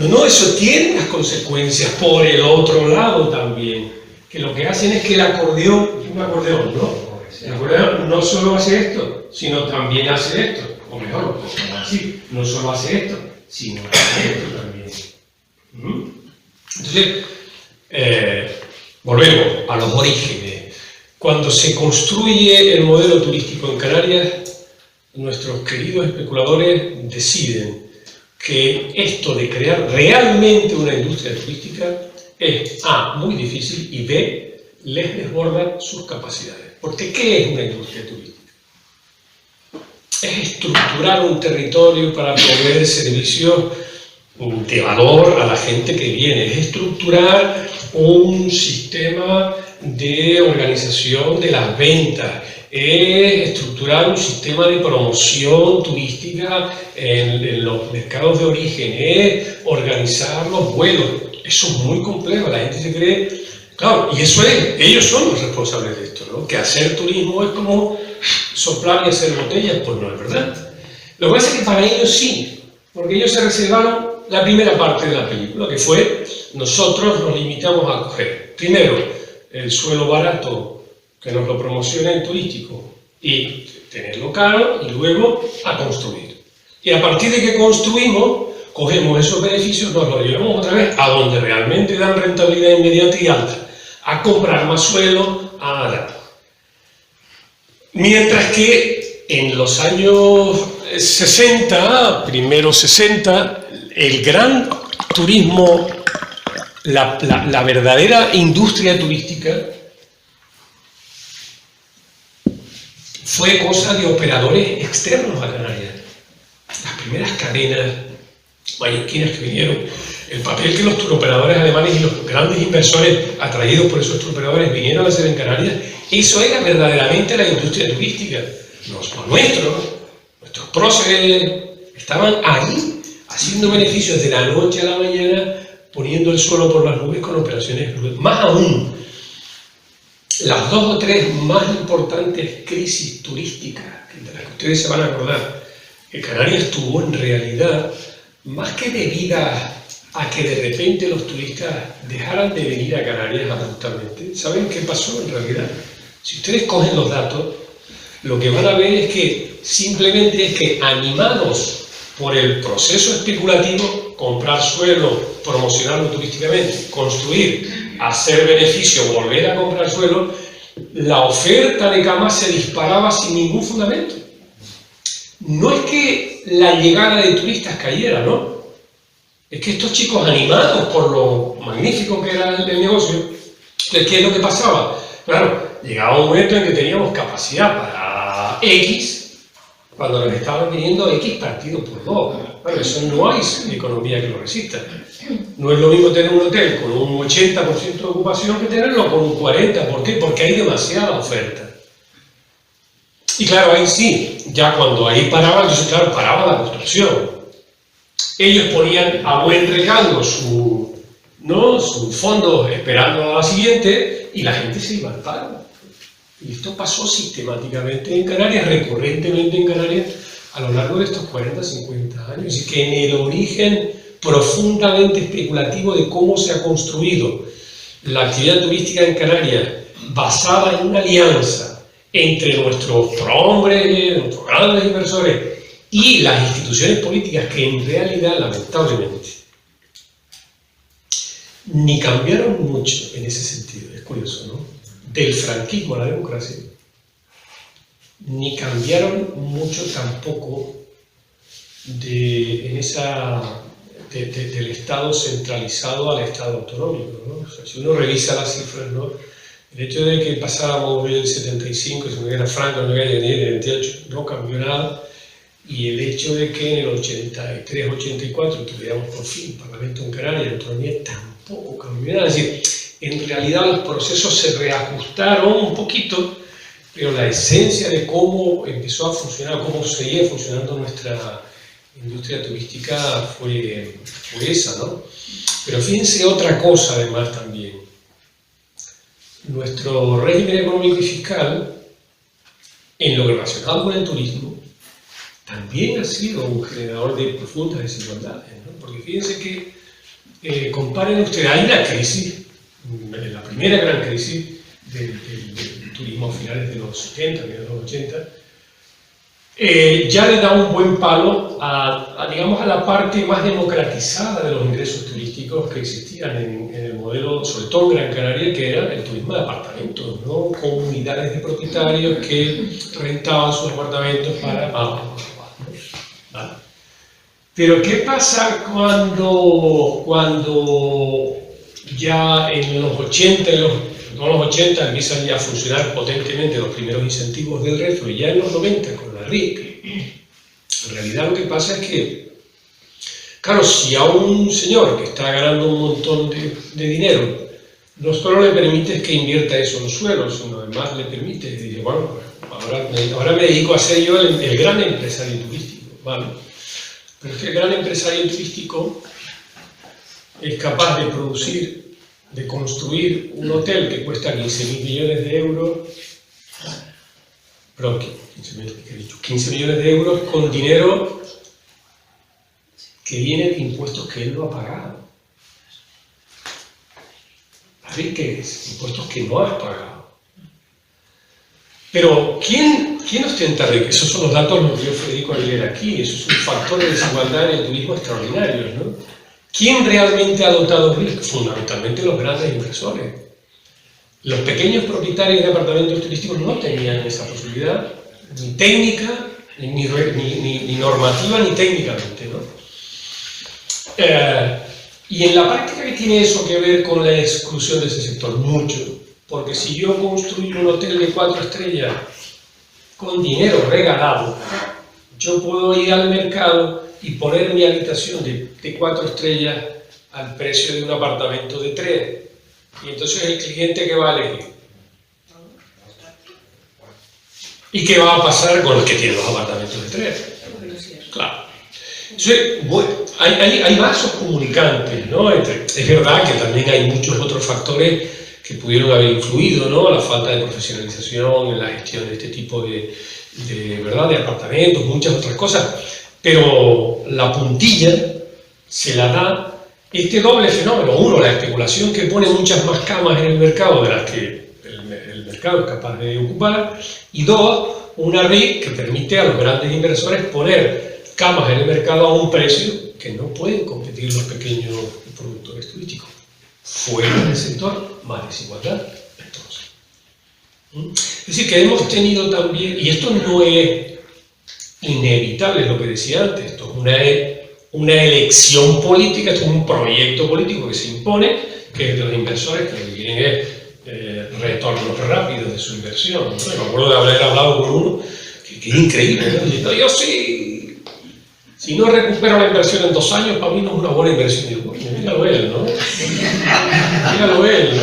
No, eso tiene unas consecuencias por el otro lado también, que lo que hacen es que el acordeón, un acordeón, ¿no? El acordeón no solo hace esto, sino también hace esto, o mejor, así, no solo hace esto, sino hace esto también. Entonces, volvemos a los orígenes. Cuando se construye el modelo turístico en Canarias, nuestros queridos especuladores deciden que esto de crear realmente una industria turística es A, muy difícil, y B, les desborda sus capacidades. Porque ¿qué es una industria turística? Es estructurar un territorio para proveer servicios de valor a la gente que viene, es estructurar un sistema de organización de las ventas, es estructurar un sistema de promoción turística en los mercados de origen, es organizar los vuelos. Eso es muy complejo, la gente se cree, claro, y eso es, ellos son los responsables de esto, ¿no? Que hacer turismo es como soplar y hacer botellas, pues no es verdad. Lo que pasa es que para ellos sí, porque ellos se reservaron la primera parte de la película, que fue, nosotros nos limitamos a coger, primero, el suelo barato, que nos lo promocionen turístico, y tenerlo caro, y luego a construir. Y a partir de que construimos, cogemos esos beneficios, nos los llevamos otra vez a donde realmente dan rentabilidad inmediata y alta, a comprar más suelo, a dar. Mientras que en los años 60, primeros 60, el gran turismo, la verdadera industria turística fue cosa de operadores externos a Canarias. Las primeras cadenas mallorquinas que vinieron, el papel que los turoperadores alemanes y los grandes inversores atraídos por esos turoperadores vinieron a hacer en Canarias, eso era verdaderamente la industria turística. Los nuestros próceres estaban ahí, haciendo beneficios de la noche a la mañana, poniendo el suelo por las nubes con operaciones. Más aún, las 2 o 3 más importantes crisis turísticas, de las que ustedes se van a acordar, que Canarias tuvo en realidad, más que debidas a que de repente los turistas dejaran de venir a Canarias abruptamente, ¿saben qué pasó en realidad? Si ustedes cogen los datos, lo que van a ver es que simplemente es que animados por el proceso especulativo, comprar suelo, promocionarlo turísticamente, construir, hacer beneficio, volver a comprar suelo, la oferta de camas se disparaba sin ningún fundamento. No es que la llegada de turistas cayera, ¿no? Es que estos chicos, animados por lo magnífico que era el negocio, ¿qué es lo que pasaba? Claro, llegaba un momento en que teníamos capacidad para X, cuando nos estaban viniendo X partido por 2. Bueno, eso no hay economía que lo resista. No es lo mismo tener un hotel con un 80% de ocupación que tenerlo con un 40%. ¿Por qué? Porque hay demasiada oferta. Y claro, ahí sí, ya cuando ahí paraba, entonces claro, paraba la construcción. Ellos ponían a buen recaudo sus fondos esperando a la siguiente y la gente se iba al paro. Y esto pasó sistemáticamente en Canarias, recurrentemente en Canarias, a lo largo de estos 40, 50 años. Y que en el origen profundamente especulativo de cómo se ha construido la actividad turística en Canarias, basada en una alianza entre nuestros prohombres, nuestros grandes inversores y las instituciones políticas, que en realidad, lamentablemente, ni cambiaron mucho en ese sentido. Es curioso, ¿no? Del franquismo a la democracia, ni cambiaron mucho tampoco del Estado centralizado al Estado autonómico, ¿no? O sea, si uno revisa las cifras, ¿no? El hecho de que pasáramos del 75, si me era Franco, no me en el 28, no cambió nada, y el hecho de que en el 83, 84 tuviéramos por fin Parlamento en Canarias, autonomía, tampoco cambió nada. Es decir, en realidad los procesos se reajustaron un poquito, pero la esencia de cómo empezó a funcionar, cómo seguía funcionando nuestra industria turística fue esa, ¿no? Pero fíjense otra cosa además también. Nuestro régimen económico y fiscal, en lo relacionado con el turismo, también ha sido un generador de profundas desigualdades, ¿no? Porque fíjense que, comparen ustedes, hay una crisis la primera gran crisis del turismo a finales de los 70, de los 80, ya le da un buen palo digamos, a la parte más democratizada de los ingresos turísticos que existían en el modelo, sobre todo en Gran Canaria, que era el turismo de apartamentos, ¿no? Comunidades de propietarios que rentaban sus apartamentos para... ¿vale? Pero ¿qué pasa cuando ya en los 80, empiezan ya a funcionar potentemente los primeros incentivos del retro, y ya en los 90 con la RIC? En realidad lo que pasa es que, claro, si a un señor que está ganando un montón de dinero, no solo le permite que invierta eso en suelo, sino además le permite, dice, bueno, ahora me dedico a ser yo el gran empresario turístico, ¿vale? Pero es que el gran empresario turístico es capaz de producir, de construir un hotel que cuesta 15.000 millones de euros, perdón, 15 millones de euros con dinero que viene de impuestos que él no ha pagado. ¿Sabéis qué es? Impuestos que no has pagado. Pero, ¿quién ostenta riqueza? Esos son los datos los que dio Federico Aguilera aquí. Eso es un factor de desigualdad en el turismo extraordinario, ¿no? ¿Quién realmente ha dotado riqueza? Fundamentalmente los grandes inversores. Los pequeños propietarios de apartamentos turísticos no tenían esa posibilidad, ni técnica, ni normativa, ni técnicamente, ¿no? Y en la práctica, ¿qué tiene eso que ver con la exclusión de ese sector? Mucho. Porque si yo construyo un hotel de 4 estrellas con dinero regalado, yo puedo ir al mercado y poner mi habitación de 4 estrellas al precio de un apartamento de 3. Y entonces el cliente, ¿qué va a elegir? ¿Y qué va a pasar con los que tienen los apartamentos de 3? Claro. Entonces, bueno, hay vasos comunicantes, ¿no? Es verdad que también hay muchos otros factores que pudieron haber influido, ¿no? La falta de profesionalización en la gestión de este tipo de apartamentos, muchas otras cosas. Pero la puntilla se la da este doble fenómeno. Uno, la especulación, que pone muchas más camas en el mercado de las que el mercado es capaz de ocupar. Y dos, una RIC que permite a los grandes inversores poner camas en el mercado a un precio que no pueden competir los pequeños productores turísticos. Fuera del sector, más desigualdad, entonces. Es decir, que hemos tenido también, y esto no es inevitable, es lo que decía antes, esto es una elección política, esto es un proyecto político que se impone, que es de los inversores, que lo que quieren es retornos rápidos de su inversión, ¿no? Me acuerdo de haber hablado con uno, que es increíble, ¿no? Diciendo, yo sí, si no recupero la inversión en 2 años, para mí no es una buena inversión. Y digo, bueno, míralo él, ¿no? Míralo él, ¿no?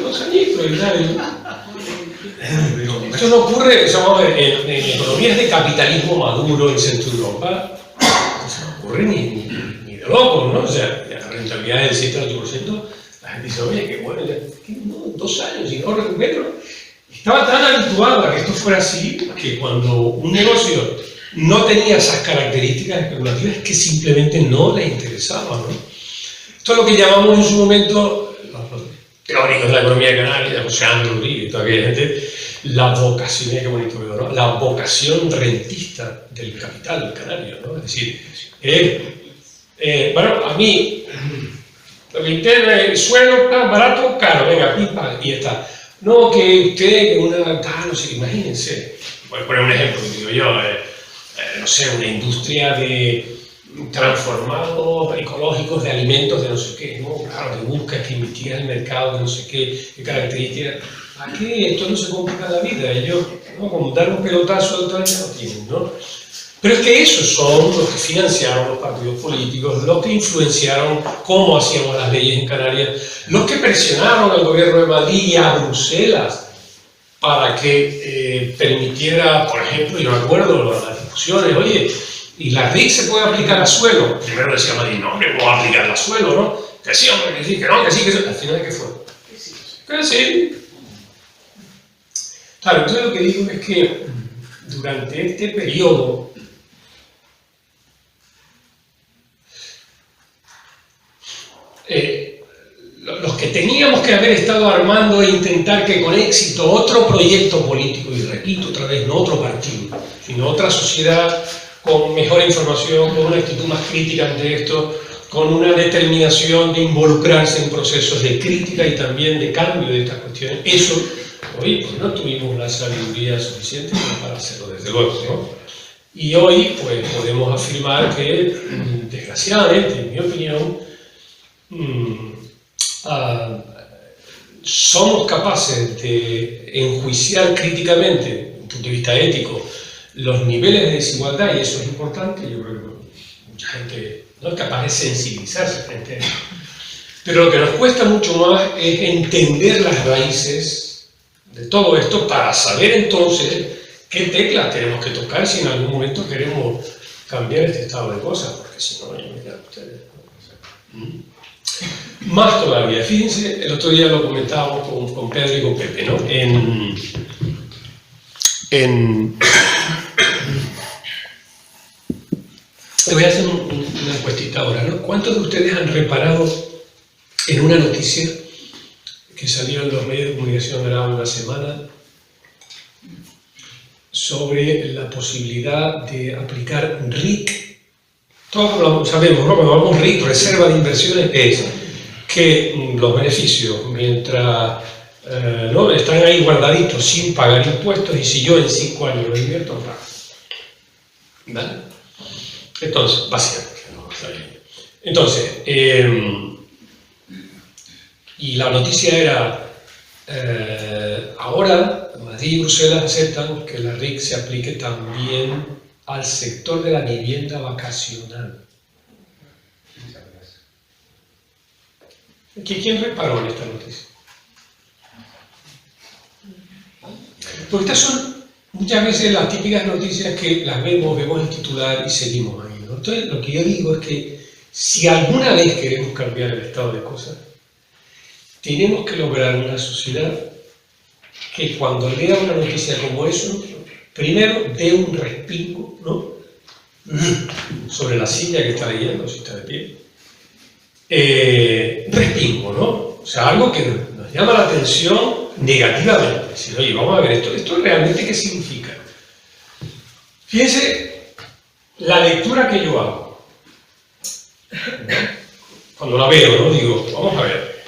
2 añitos y tal. Esto no ocurre, en economías de capitalismo maduro en Centro Europa, no ocurre ni de locos, ¿no? O sea, la rentabilidad del 7 al 8%, la gente dice, oye, qué bueno, ya, no, 2 años y no recupero. Estaba tan habituado a que esto fuera así, que cuando un negocio no tenía esas características especulativas, es que simplemente no le interesaba, ¿no? Esto es lo que llamamos en su momento, los teóricos de la economía canaria, José Andrew Rodríguez y toda aquella gente, la vocación, qué bonito veo, ¿no? La vocación rentista del capital canario, ¿no? Es decir, bueno, a mí, lo que interesa es el suelo, barato, caro, venga, pipa, y ya está. No, que usted, no sé, imagínense, voy a poner un ejemplo, digo yo, no sé, una industria de transformados ecológicos de alimentos de no sé qué, ¿no? Claro, que busca, que investiga el mercado de no sé qué características. Aquí esto no se complica la vida, ellos, ¿no? Como dar un pelotazo de tal ya no tienen, ¿no? Pero es que esos son los que financiaron los partidos políticos, los que influenciaron cómo hacíamos las leyes en Canarias, los que presionaron al gobierno de Madrid y a Bruselas para que permitiera, por ejemplo, yo me acuerdo las discusiones, oye, ¿y la RIC se puede aplicar a suelo? Primero decía Madrid, no, que puedo aplicar a suelo, ¿no? Que sí, hombre, que sí, que no, que sí, que sí. Al final, ¿qué fue? Que sí. Claro, entonces lo que digo es que durante este periodo los que teníamos que haber estado armando e intentar que con éxito otro proyecto político, y repito otra vez, no otro partido, sino otra sociedad con mejor información, con una actitud más crítica ante esto, con una determinación de involucrarse en procesos de crítica y también de cambio de estas cuestiones. Eso, hoy pues no tuvimos la sabiduría suficiente para hacerlo, desde luego, ¿no? Y hoy pues podemos afirmar que, desgraciadamente, en mi opinión, somos capaces de enjuiciar críticamente, desde un punto de vista ético, los niveles de desigualdad, y eso es importante. Yo creo que mucha gente no es capaz de sensibilizarse frente a eso. Pero lo que nos cuesta mucho más es entender las raíces de todo esto para saber entonces qué teclas tenemos que tocar si en algún momento queremos cambiar este estado de cosas, porque si no, ya me quedan ustedes. Más todavía, fíjense, el otro día lo comentábamos con Pedro y con Pepe, ¿no? Le voy a hacer una encuestita ahora, ¿no? ¿Cuántos de ustedes han reparado en una noticia que salió en los medios de comunicación hace una semana sobre la posibilidad de aplicar RIC? Todos lo sabemos, ¿no? Cuando hablamos RIC, reserva de inversiones, es que los beneficios, mientras ¿no? están ahí guardaditos sin pagar impuestos, y si yo en 5 años lo invierto, ¿vale? Entonces, básicamente, ¿no? Está bien. Entonces, y la noticia era, ahora Madrid y Bruselas aceptan que la RIC se aplique también al sector de la vivienda vacacional. ¿Quién reparó en esta noticia? Porque estas son muchas veces las típicas noticias que las vemos el titular y seguimos ahí, ¿no? Entonces, lo que yo digo es que si alguna vez queremos cambiar el estado de cosas, tenemos que lograr una sociedad que cuando lea una noticia como eso, primero dé un respingo, ¿no? Sobre la silla que está leyendo, si está de pie. Respingo, ¿no? O sea, algo que nos llama la atención negativamente. Si oye, vamos a ver esto realmente qué significa. Fíjense la lectura que yo hago. Cuando la veo, ¿no? Digo, vamos a ver.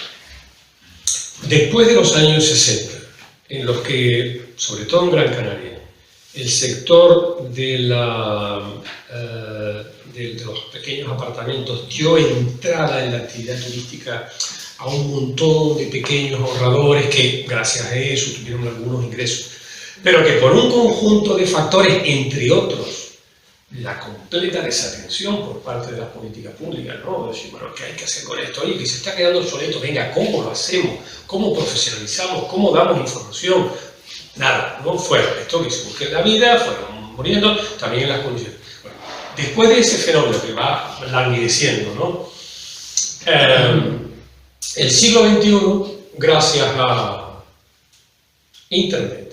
Después de los años 60, en los que, sobre todo en Gran Canaria, el sector de los pequeños apartamentos dio entrada en la actividad turística a un montón de pequeños ahorradores que, gracias a eso, tuvieron algunos ingresos, pero que por un conjunto de factores, entre otros, la completa desatención por parte de las políticas públicas, ¿no? Decir, bueno, ¿qué hay que hacer con esto? Oye, que se está quedando obsoleto, venga, ¿cómo lo hacemos? ¿Cómo profesionalizamos? ¿Cómo damos información? Nada, no fueron esto que se busque en la vida, fueron muriendo, también en las condiciones. Bueno, después de ese fenómeno que va languideciendo, ¿no? El siglo XXI, gracias a Internet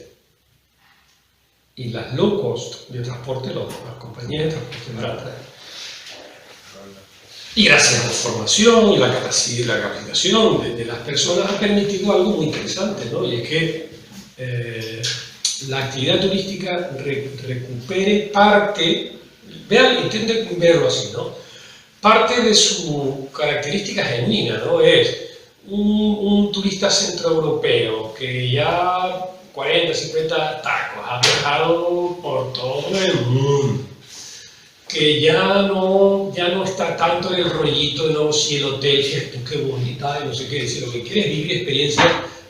y las low cost de transporte, las compañías de transporte baratas, y gracias a la formación y la capacitación de las personas, ha permitido algo muy interesante, ¿no? Y es que la actividad turística recupere parte, vean, intenten verlo así, ¿no? Parte de su característica genuina, ¿no? Es un turista centroeuropeo que ya 40, 50 tacos, ha viajado por todo el mundo, que ya no está tanto en el rollito de no, si el hotel, si esto, qué bonita, y no sé qué decir, lo que quiere es vivir experiencias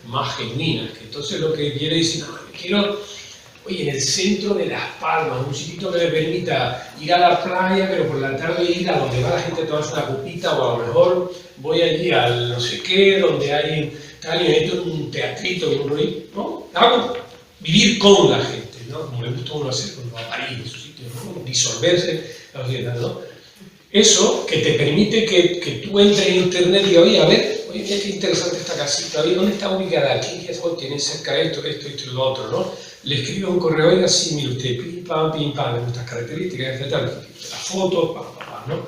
más genuinas, que entonces lo que quiere decir, no, quiero, oye, en el centro de Las Palmas, un sitio que me permita ir a la playa, pero por la tarde ir a donde va la gente a tomarse una copita, o a lo mejor voy allí al no sé qué, donde hay tal, y me meto en un teatrito, en un rollito, ¿no? Algo, vivir con la gente, ¿no? Como le gusta uno hacer cuando va a París, en sus sitios, ¿no? Disolverse, ¿no? Eso que te permite que tú entres en internet y digas, oye, a ver, oye, mira qué interesante esta casita, oye, ¿dónde está ubicada? Aquí, tiene cerca esto y lo otro, ¿no? Le escribo un correo, oiga, sí, mire usted, pim, pam, de estas características, etc. Las fotos, ¿no?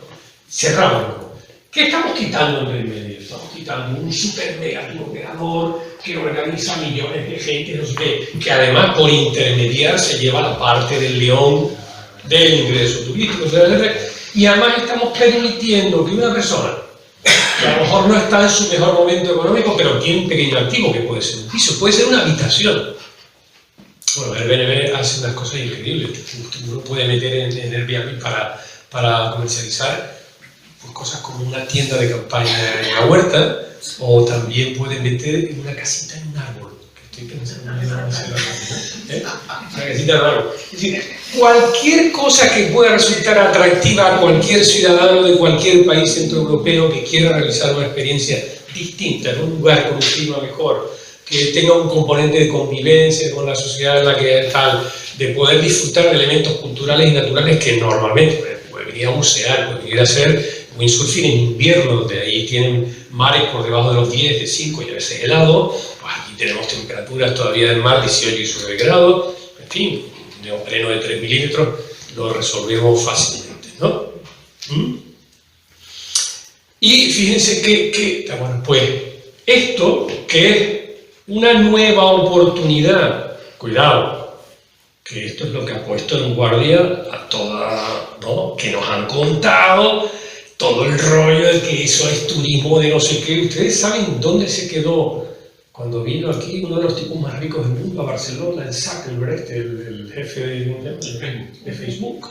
Cerramos, ¿no? ¿Qué estamos quitando en el medio? estamos quitando un super mega operador que organiza millones de gente, no sé qué, que además por intermediar se lleva la parte del león del ingreso turístico, etc. Y además estamos permitiendo que una persona que a lo mejor no está en su mejor momento económico, pero tiene un pequeño activo, que puede ser un piso, puede ser una habitación. Bueno, Airbnb hace unas cosas increíbles. Uno puede meter en Airbnb para comercializar pues, cosas como una tienda de campaña en la huerta, o también puede meter una casita en un árbol. Que estoy pensando en una casita en un árbol. Es decir, cualquier cosa que pueda resultar atractiva a cualquier ciudadano de cualquier país centroeuropeo que quiera realizar una experiencia distinta, en un lugar con un clima mejor, que tenga un componente de convivencia con la sociedad en la que tal, de poder disfrutar de elementos culturales y naturales que normalmente puede venir a bucear, puede venir a hacer windsurfing en invierno, donde ahí tienen mares por debajo de los 10, de 5 y a veces helado, pues aquí tenemos temperaturas todavía del mar 18 y 19 grados, en fin, un neopreno de 3 milímetros lo resolvemos fácilmente, ¿no? Y fíjense que bueno, pues esto que es una nueva oportunidad, cuidado, que esto es lo que ha puesto en guardia a toda, ¿no? Que nos han contado todo el rollo de que eso es turismo de no sé qué. Ustedes saben dónde se quedó cuando vino aquí uno de los tipos más ricos del mundo a Barcelona, el Zuckerberg, el jefe de Facebook.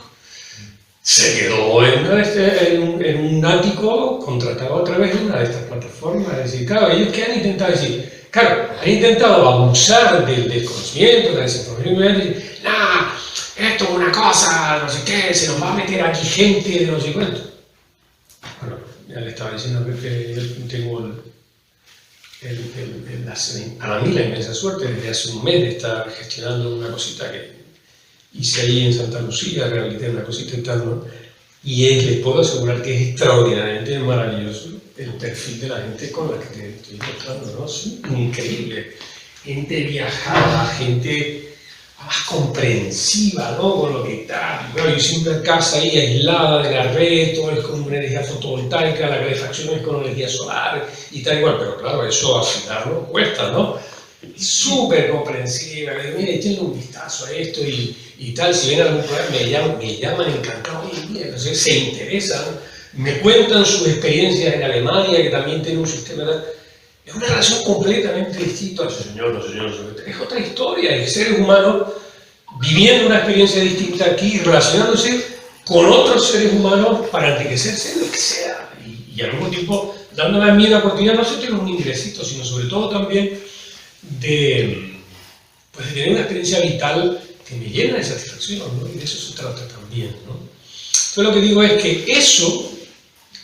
Se quedó en un ático contratado a través de una de estas plataformas. Es decir, claro, ellos que han intentado decir, claro, han intentado abusar del desconocimiento, de la desinformación, y decir, nah, esto es una cosa, no sé qué, se nos va a meter aquí gente de no sé cuánto. Bueno, ya le estaba diciendo a Pepe, yo tengo para mí la inmensa suerte desde hace un mes de estar gestionando una cosita que hice ahí en Santa Lucía, rehabilité una cosita y tal, ¿no? Y les puedo asegurar que es extraordinariamente maravilloso el perfil de la gente con la que te estoy mostrando, ¿no? Es increíble. Gente viajada, gente más comprensiva, ¿no? Con lo que está. Bueno, yo hice una casa ahí aislada de la red, todo es con una energía fotovoltaica, la calefacción es con energía solar y tal igual, pero claro, eso afinarlo cuesta, ¿no? Súper comprensiva, mira, échenle un vistazo a esto y tal, si ven algún problema me llaman encantados, entonces se interesan, me cuentan sus experiencias en Alemania, que también tiene un sistema de... Es una relación completamente distinta. No, señor, es otra historia, es seres humanos viviendo una experiencia distinta aquí y relacionándose con otros seres humanos para enriquecerse, lo que sea, y al mismo tiempo dándole a mí la oportunidad no solo de un ingresito, sino sobre todo también de tener una experiencia vital que me llena de satisfacción, ¿no? Y de eso se trata también, ¿no? Entonces lo que digo es que eso,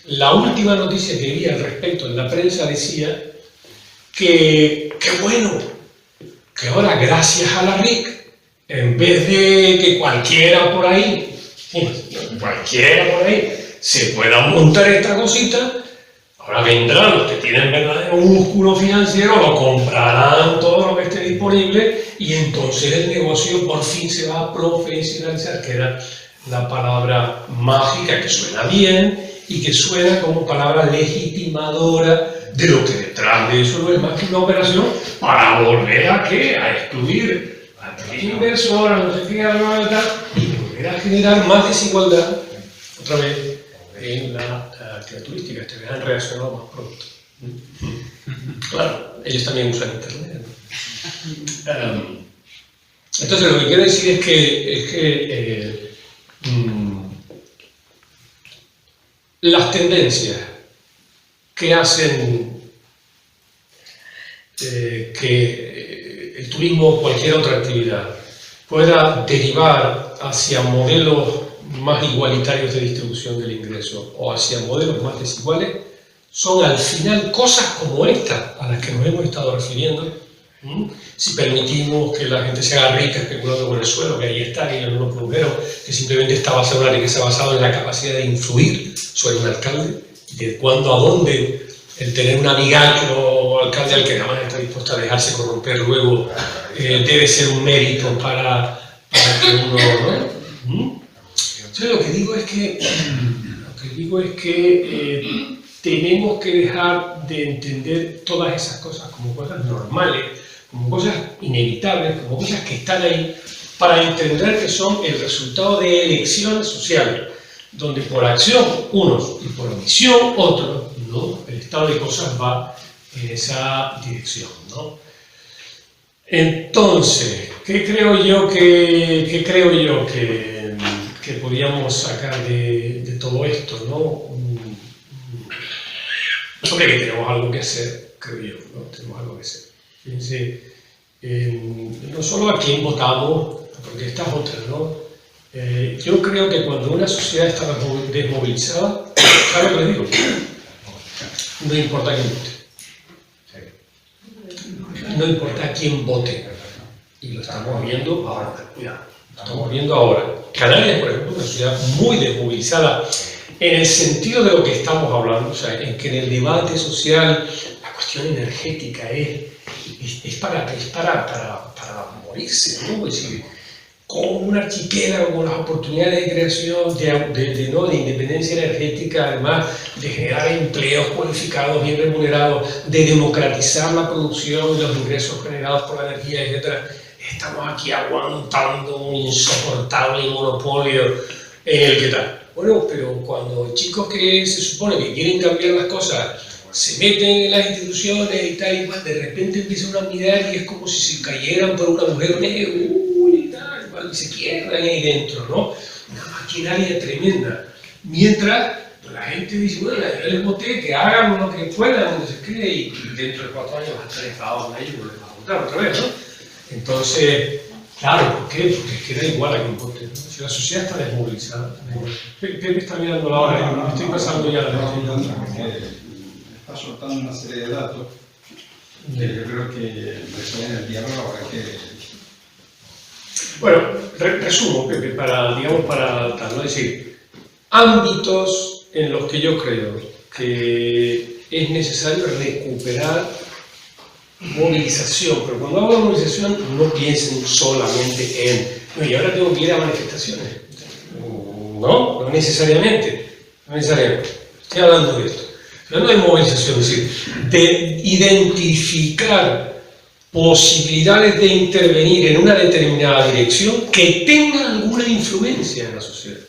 la última noticia que vi al respecto en la prensa decía que bueno, que ahora gracias a la RIC, en vez de que cualquiera por ahí se pueda montar esta cosita, ahora vendrán los que tienen verdadero músculo financiero, lo comprarán todo lo que esté disponible y entonces el negocio por fin se va a profesionalizar, que era la palabra mágica que suena bien y que suena como palabra legitimadora de lo que detrás de eso no es más que una operación para volver a ¿qué? A excluir a aquel inversor, a no sé qué, y volver a generar más desigualdad otra vez en la actividad turística. Este han reaccionado más pronto. Claro, ellos también usan internet, ¿no? Entonces lo que quiero decir es que las tendencias que hacen que el turismo o cualquier otra actividad pueda derivar hacia modelos más igualitarios de distribución del ingreso o hacia modelos más desiguales, son al final cosas como esta a las que nos hemos estado refiriendo. Si permitimos que la gente se haga rica especulando con el suelo, que ahí está, que en unos plugueros, que simplemente está basada en una riqueza basada en la capacidad de influir sobre un alcalde, y de cuándo a dónde el tener un amigacho alcalde al que jamás está dispuesto a dejarse corromper luego debe ser un mérito para que uno, ¿no? Entonces lo que digo es que tenemos que dejar de entender todas esas cosas como cosas normales, como cosas inevitables, como cosas que están ahí, para entender que son el resultado de elecciones sociales, donde por acción unos y por omisión otros, ¿no? El estado de cosas va en esa dirección, ¿no? Entonces, ¿qué creo yo que podríamos sacar de todo esto, ¿no? Hombre, que tenemos algo que hacer, creo yo, ¿no? Tenemos algo que hacer. Fíjense, no solo a quién votamos, porque esta es otra, ¿no? Yo creo que cuando una sociedad está desmovilizada, claro que les digo, no importa quién vote. No importa quién vote. Y lo estamos viendo ahora, cuidado, lo estamos viendo ahora. Canarias, por ejemplo, es una sociedad muy desmovilizada en el sentido de lo que estamos hablando, o sea, en que en el debate social la cuestión energética es para morirse, ¿no? Es decir, con una archipiélago, con las oportunidades de creación, de independencia energética, además de generar empleos cualificados, bien remunerados, de democratizar la producción y los ingresos generados por la energía, etc. Estamos aquí aguantando un insoportable monopolio en el que tal. Bueno, pero cuando chicos que se supone que quieren cambiar las cosas se meten en las instituciones y tal, y mal, de repente empiezan a mirar y es como si se cayeran por un agujero negro, y tal, y se quedan ahí dentro, ¿no? Una maquinaria tremenda. Mientras la gente dice, bueno, yo les voté, que hagan lo que puedan, no sé qué, y dentro de 4 años van a estar enfadados en ellos y no les van a votar otra vez, ¿no? Entonces, claro, ¿por qué? Porque es que da igual a quien vote, ¿no? Si la sociedad está desmovilizada. Pepe está mirando la hora, me estoy pasando ya la está soltando una serie de datos que yo creo que resuelven el diálogo ahora que... Bueno, resumo, Pepe, para tal, ¿no? Es decir, ámbitos en los que yo creo que es necesario recuperar movilización, pero cuando hablo de movilización no piensen solamente en, no, y ahora tengo que ir a manifestaciones, no necesariamente, estoy hablando de esto. No hay movilización, es decir, de identificar posibilidades de intervenir en una determinada dirección que tenga alguna influencia en la sociedad.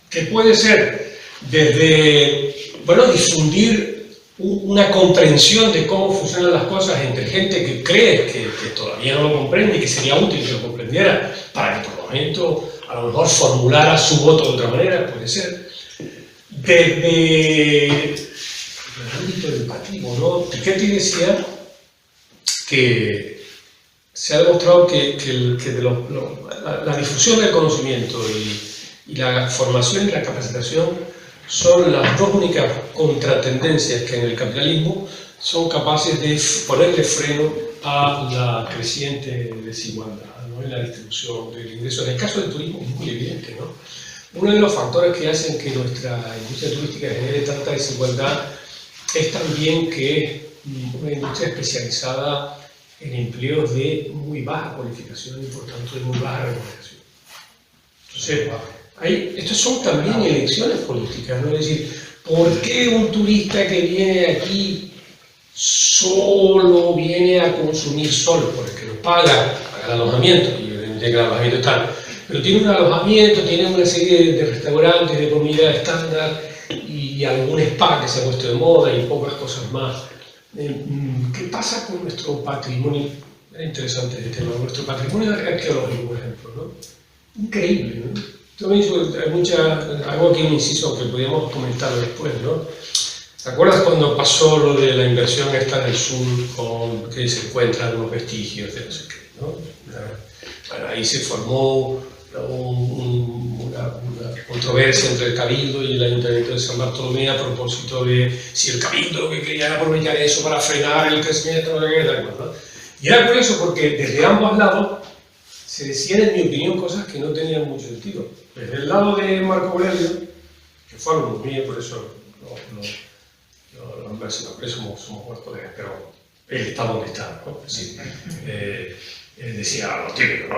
Que puede ser desde, bueno, difundir una comprensión de cómo funcionan las cosas entre gente que cree que todavía no lo comprende y que sería útil que lo comprendiera para que por lo momento a lo mejor formulara su voto de otra manera, puede ser. Desde el ámbito educativo, ¿no? Piketty decía que se ha demostrado que la difusión del conocimiento y la formación y la capacitación son las dos únicas contratendencias que en el capitalismo son capaces de ponerle freno a la creciente desigualdad, ¿no? En la distribución del ingreso. En el caso del turismo es muy evidente, ¿no? Uno de los factores que hacen que nuestra industria turística genere tanta desigualdad es también que es una industria especializada en empleos de muy baja cualificación y por tanto de muy baja remuneración. Entonces, estas son también elecciones políticas, ¿no? Es decir, ¿por qué un turista que viene aquí solo viene a consumir solo? Porque lo paga el alojamiento, y evidentemente el alojamiento está, pero tiene un alojamiento, tiene una serie de restaurantes de comida estándar y algún spa que se ha puesto de moda y pocas cosas más. ¿Qué pasa con nuestro patrimonio? Es interesante este tema, nuestro patrimonio arqueológico, por ejemplo, ¿no? Increíble, ¿no? Hago aquí un inciso que podríamos comentarlo después, ¿no? ¿Te acuerdas cuando pasó lo de la inversión esta en el sur, que se encuentran unos vestigios de no sé qué, ¿no? Bueno, ahí se formó una controversia entre el Cabildo y el Ayuntamiento de San Bartolomé a propósito de si el Cabildo lo que quería era aprovechar eso para frenar el crecimiento de la guerra, ¿no? Y era curioso porque desde ambos lados se decían, en mi opinión, cosas que no tenían mucho sentido. Desde el lado de Marco Aurelio, que fue algo mío, por eso somos buenos colegas, pero él está donde está, ¿no? Es decir, él decía lo típico, ¿no?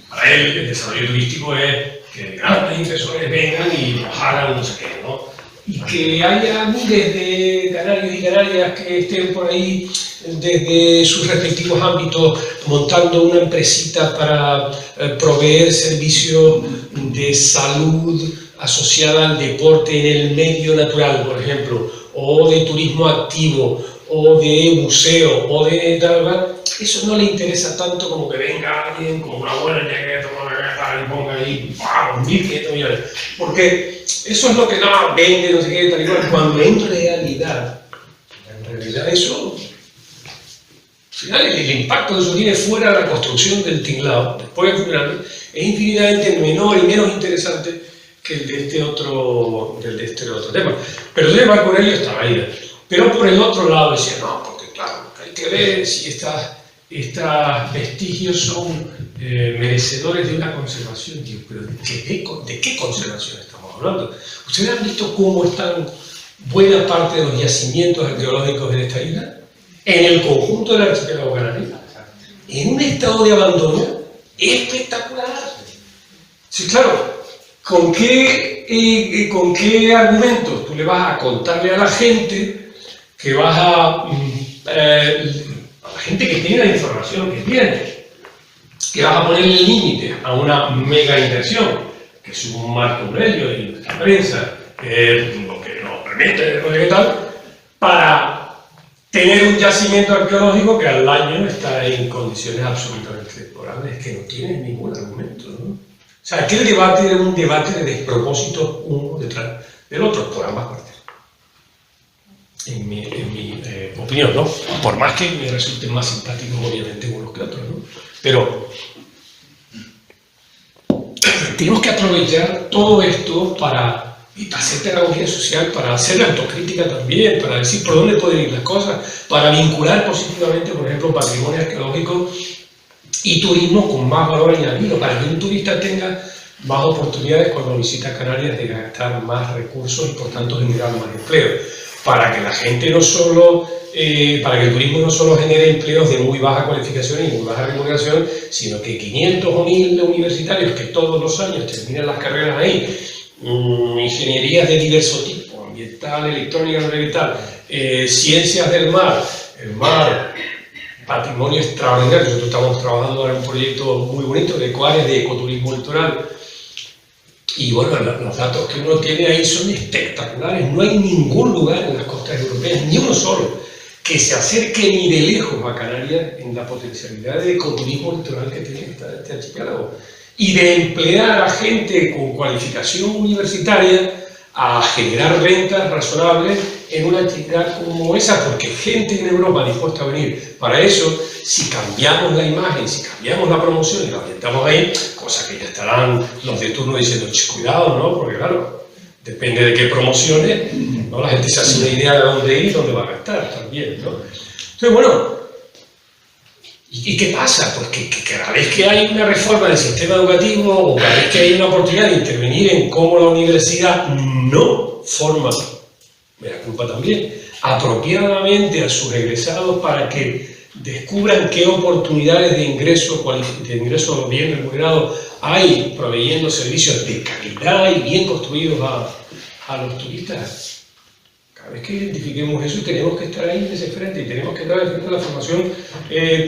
Para él el desarrollo turístico es que grandes inversores vengan y nos hagan no sé qué, ¿no? y que haya miles de canarios y canarias que estén por ahí desde sus respectivos ámbitos montando una empresita para proveer servicios de salud asociada al deporte en el medio natural, por ejemplo, o de turismo activo, o de buceo, o de tal, eso no le interesa tanto como que venga alguien con una buena chaqueta y ponga ahí, ¡vamos!, 1.500 millones. Porque eso es lo que no vende, no sé qué, tal y cual. Cuando en realidad eso, al final el impacto que eso tiene fuera de la construcción del tinglado, después de funeral, es infinitamente menor y menos interesante que el de este otro tema. Pero entonces Marco Aurelio estaba ahí. Pero por el otro lado decía, no, porque claro, hay que ver si estos vestigios son merecedores de una conservación. Digo, pero ¿de qué conservación estamos hablando? ¿Ustedes han visto cómo están buena parte de los yacimientos arqueológicos en esta isla? En el conjunto del archipiélago canario, en un estado de abandono espectacular. Sí, claro, ¿con qué argumentos tú le vas a contarle a la gente que vas a la gente que tiene la información que tiene, que vas a ponerle el límite a una mega inversión, que es un Marco Aurelio y nuestra prensa, lo que nos permite, no sé qué tal, para tener un yacimiento arqueológico que al año está en condiciones absolutamente deplorables, que no tiene ningún argumento, ¿no? O sea, aquel debate era un debate de despropósitos uno detrás del otro, por ambas partes. En mi opinión, ¿no? Por más que me resulten más simpáticos, obviamente, unos que otros, ¿no? Pero tenemos que aprovechar todo esto para hacer pedagogía social, para hacer autocrítica también, para decir por dónde pueden ir las cosas, para vincular positivamente, por ejemplo, patrimonio arqueológico y turismo con más valor añadido, para que un turista tenga más oportunidades cuando visita Canarias de gastar más recursos y por tanto generar más empleo, para que la gente no solo, para que el turismo no solo genere empleos de muy baja cualificación y muy baja remuneración, sino que 500 o 1000 universitarios que todos los años terminan las carreras ahí, ingenierías de diverso tipo, ambiental, electrónica, no sé qué tal, ciencias del mar, el mar, patrimonio extraordinario. Nosotros estamos trabajando ahora en un proyecto muy bonito de ecoáreas de ecoturismo litoral. Y bueno, los datos que uno tiene ahí son espectaculares. No hay ningún lugar en las costas europeas, ni uno solo, que se acerque ni de lejos a Canarias en la potencialidad de ecoturismo litoral que tiene este archipiélago. Y de emplear a gente con cualificación universitaria a generar rentas razonables en una actividad como esa, porque gente en Europa dispuesta a venir para eso, si cambiamos la imagen, si cambiamos la promoción y la orientamos ahí, cosa que ya estarán los de turno diciendo, cuidado, ¿no? Porque claro, depende de qué promociones, ¿no? La gente se hace una idea de dónde ir y dónde va a gastar también, ¿no? Entonces, bueno, ¿y qué pasa? Pues que cada vez que hay una reforma del sistema educativo o cada vez que hay una oportunidad de intervenir en cómo la universidad no forma, me da culpa también, apropiadamente a sus egresados para que descubran qué oportunidades de ingreso bien remunerado hay proveyendo servicios de calidad y bien construidos a los turistas. Cada vez que identifiquemos eso, tenemos que estar ahí en ese frente y tenemos que estar en el frente de la formación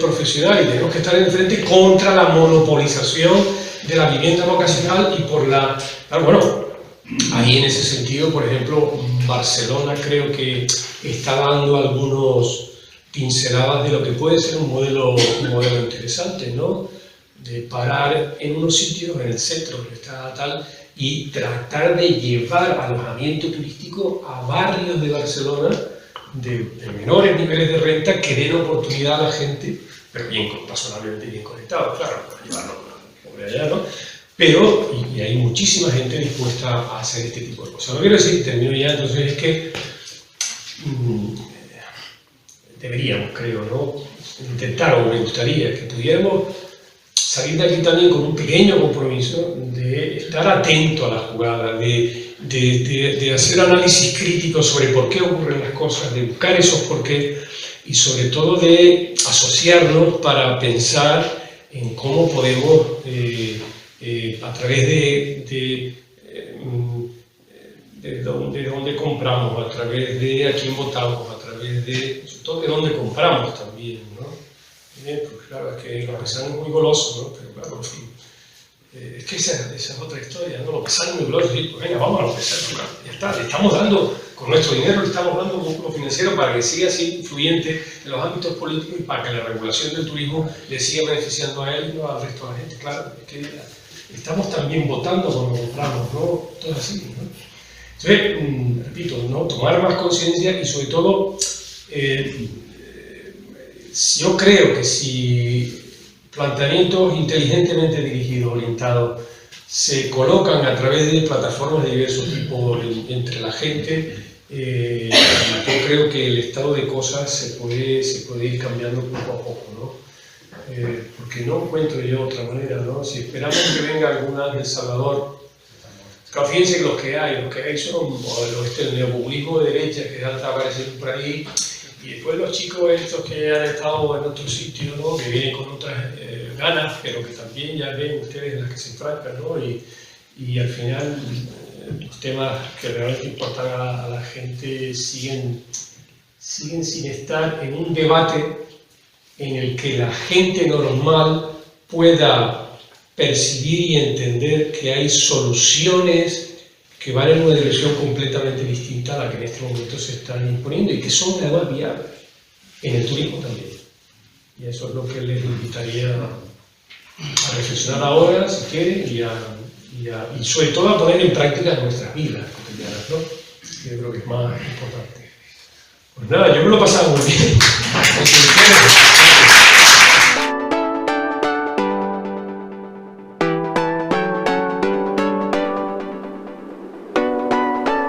profesional y tenemos que estar en el frente contra la monopolización de la vivienda vocacional y por la... bueno, ahí en ese sentido, por ejemplo, Barcelona creo que está dando algunos pinceladas de lo que puede ser un modelo interesante, ¿no? De parar en unos sitios, en el centro, que está tal, y tratar de llevar alojamiento turístico a barrios de Barcelona de menores niveles de renta que den oportunidad a la gente, pero bien, razonablemente bien conectados, claro, para llevarlo por allá, ¿no? Pero, y hay muchísima gente dispuesta a hacer este tipo de cosas. Lo que quiero decir, termino ya, entonces, es que deberíamos, creo, ¿no? Intentar, o me gustaría, que pudiéramos salir de aquí también con un pequeño compromiso de estar atento a la jugada, de hacer análisis crítico sobre por qué ocurren las cosas, de buscar esos por qué y sobre todo de asociarnos para pensar en cómo podemos, a través de de dónde compramos, a través de a quién votamos, a través de, sobre todo de dónde compramos también, ¿no? Pues claro, es que lo pesan es muy goloso, ¿no? Pero claro, en fin, es que esa es otra historia, ¿no? Lo pesan es muy goloso, y pues venga, vamos a lo pesan, ya está, le estamos dando, con nuestro dinero le estamos dando un músculo financiero para que siga siendo influyente en los ámbitos políticos y para que la regulación del turismo le siga beneficiando a él y no al resto de la gente, claro, es que estamos también votando cuando compramos, ¿no? Todo así, ¿no? Entonces, repito, ¿no? Tomar más conciencia y sobre todo, yo creo que si planteamientos inteligentemente dirigidos, orientados, se colocan a través de plataformas de diverso tipo entre la gente, yo creo que el estado de cosas se puede ir cambiando poco a poco, ¿no? Porque no encuentro yo otra manera, ¿no? Si esperamos que venga algún ángel salvador, claro, fíjense que los que hay son el neopopulismo de derecha que ya está apareciendo por ahí, y después los chicos estos que han estado en otro sitio, ¿no? Que vienen con otras ganas, pero que también ya ven ustedes las que se enfrascan, ¿no? Y al final los temas que realmente importan a la gente siguen sin estar en un debate en el que la gente normal pueda percibir y entender que hay soluciones que van en una dirección completamente distinta a la que en este momento se están imponiendo y que son además viables en el turismo también. Y eso es lo que les invitaría a reflexionar ahora, si quieren, y sobre todo a poner en práctica nuestras vidas cotidianas, ¿no? Yo creo que es más importante. Pues nada, yo me lo he pasado muy bien.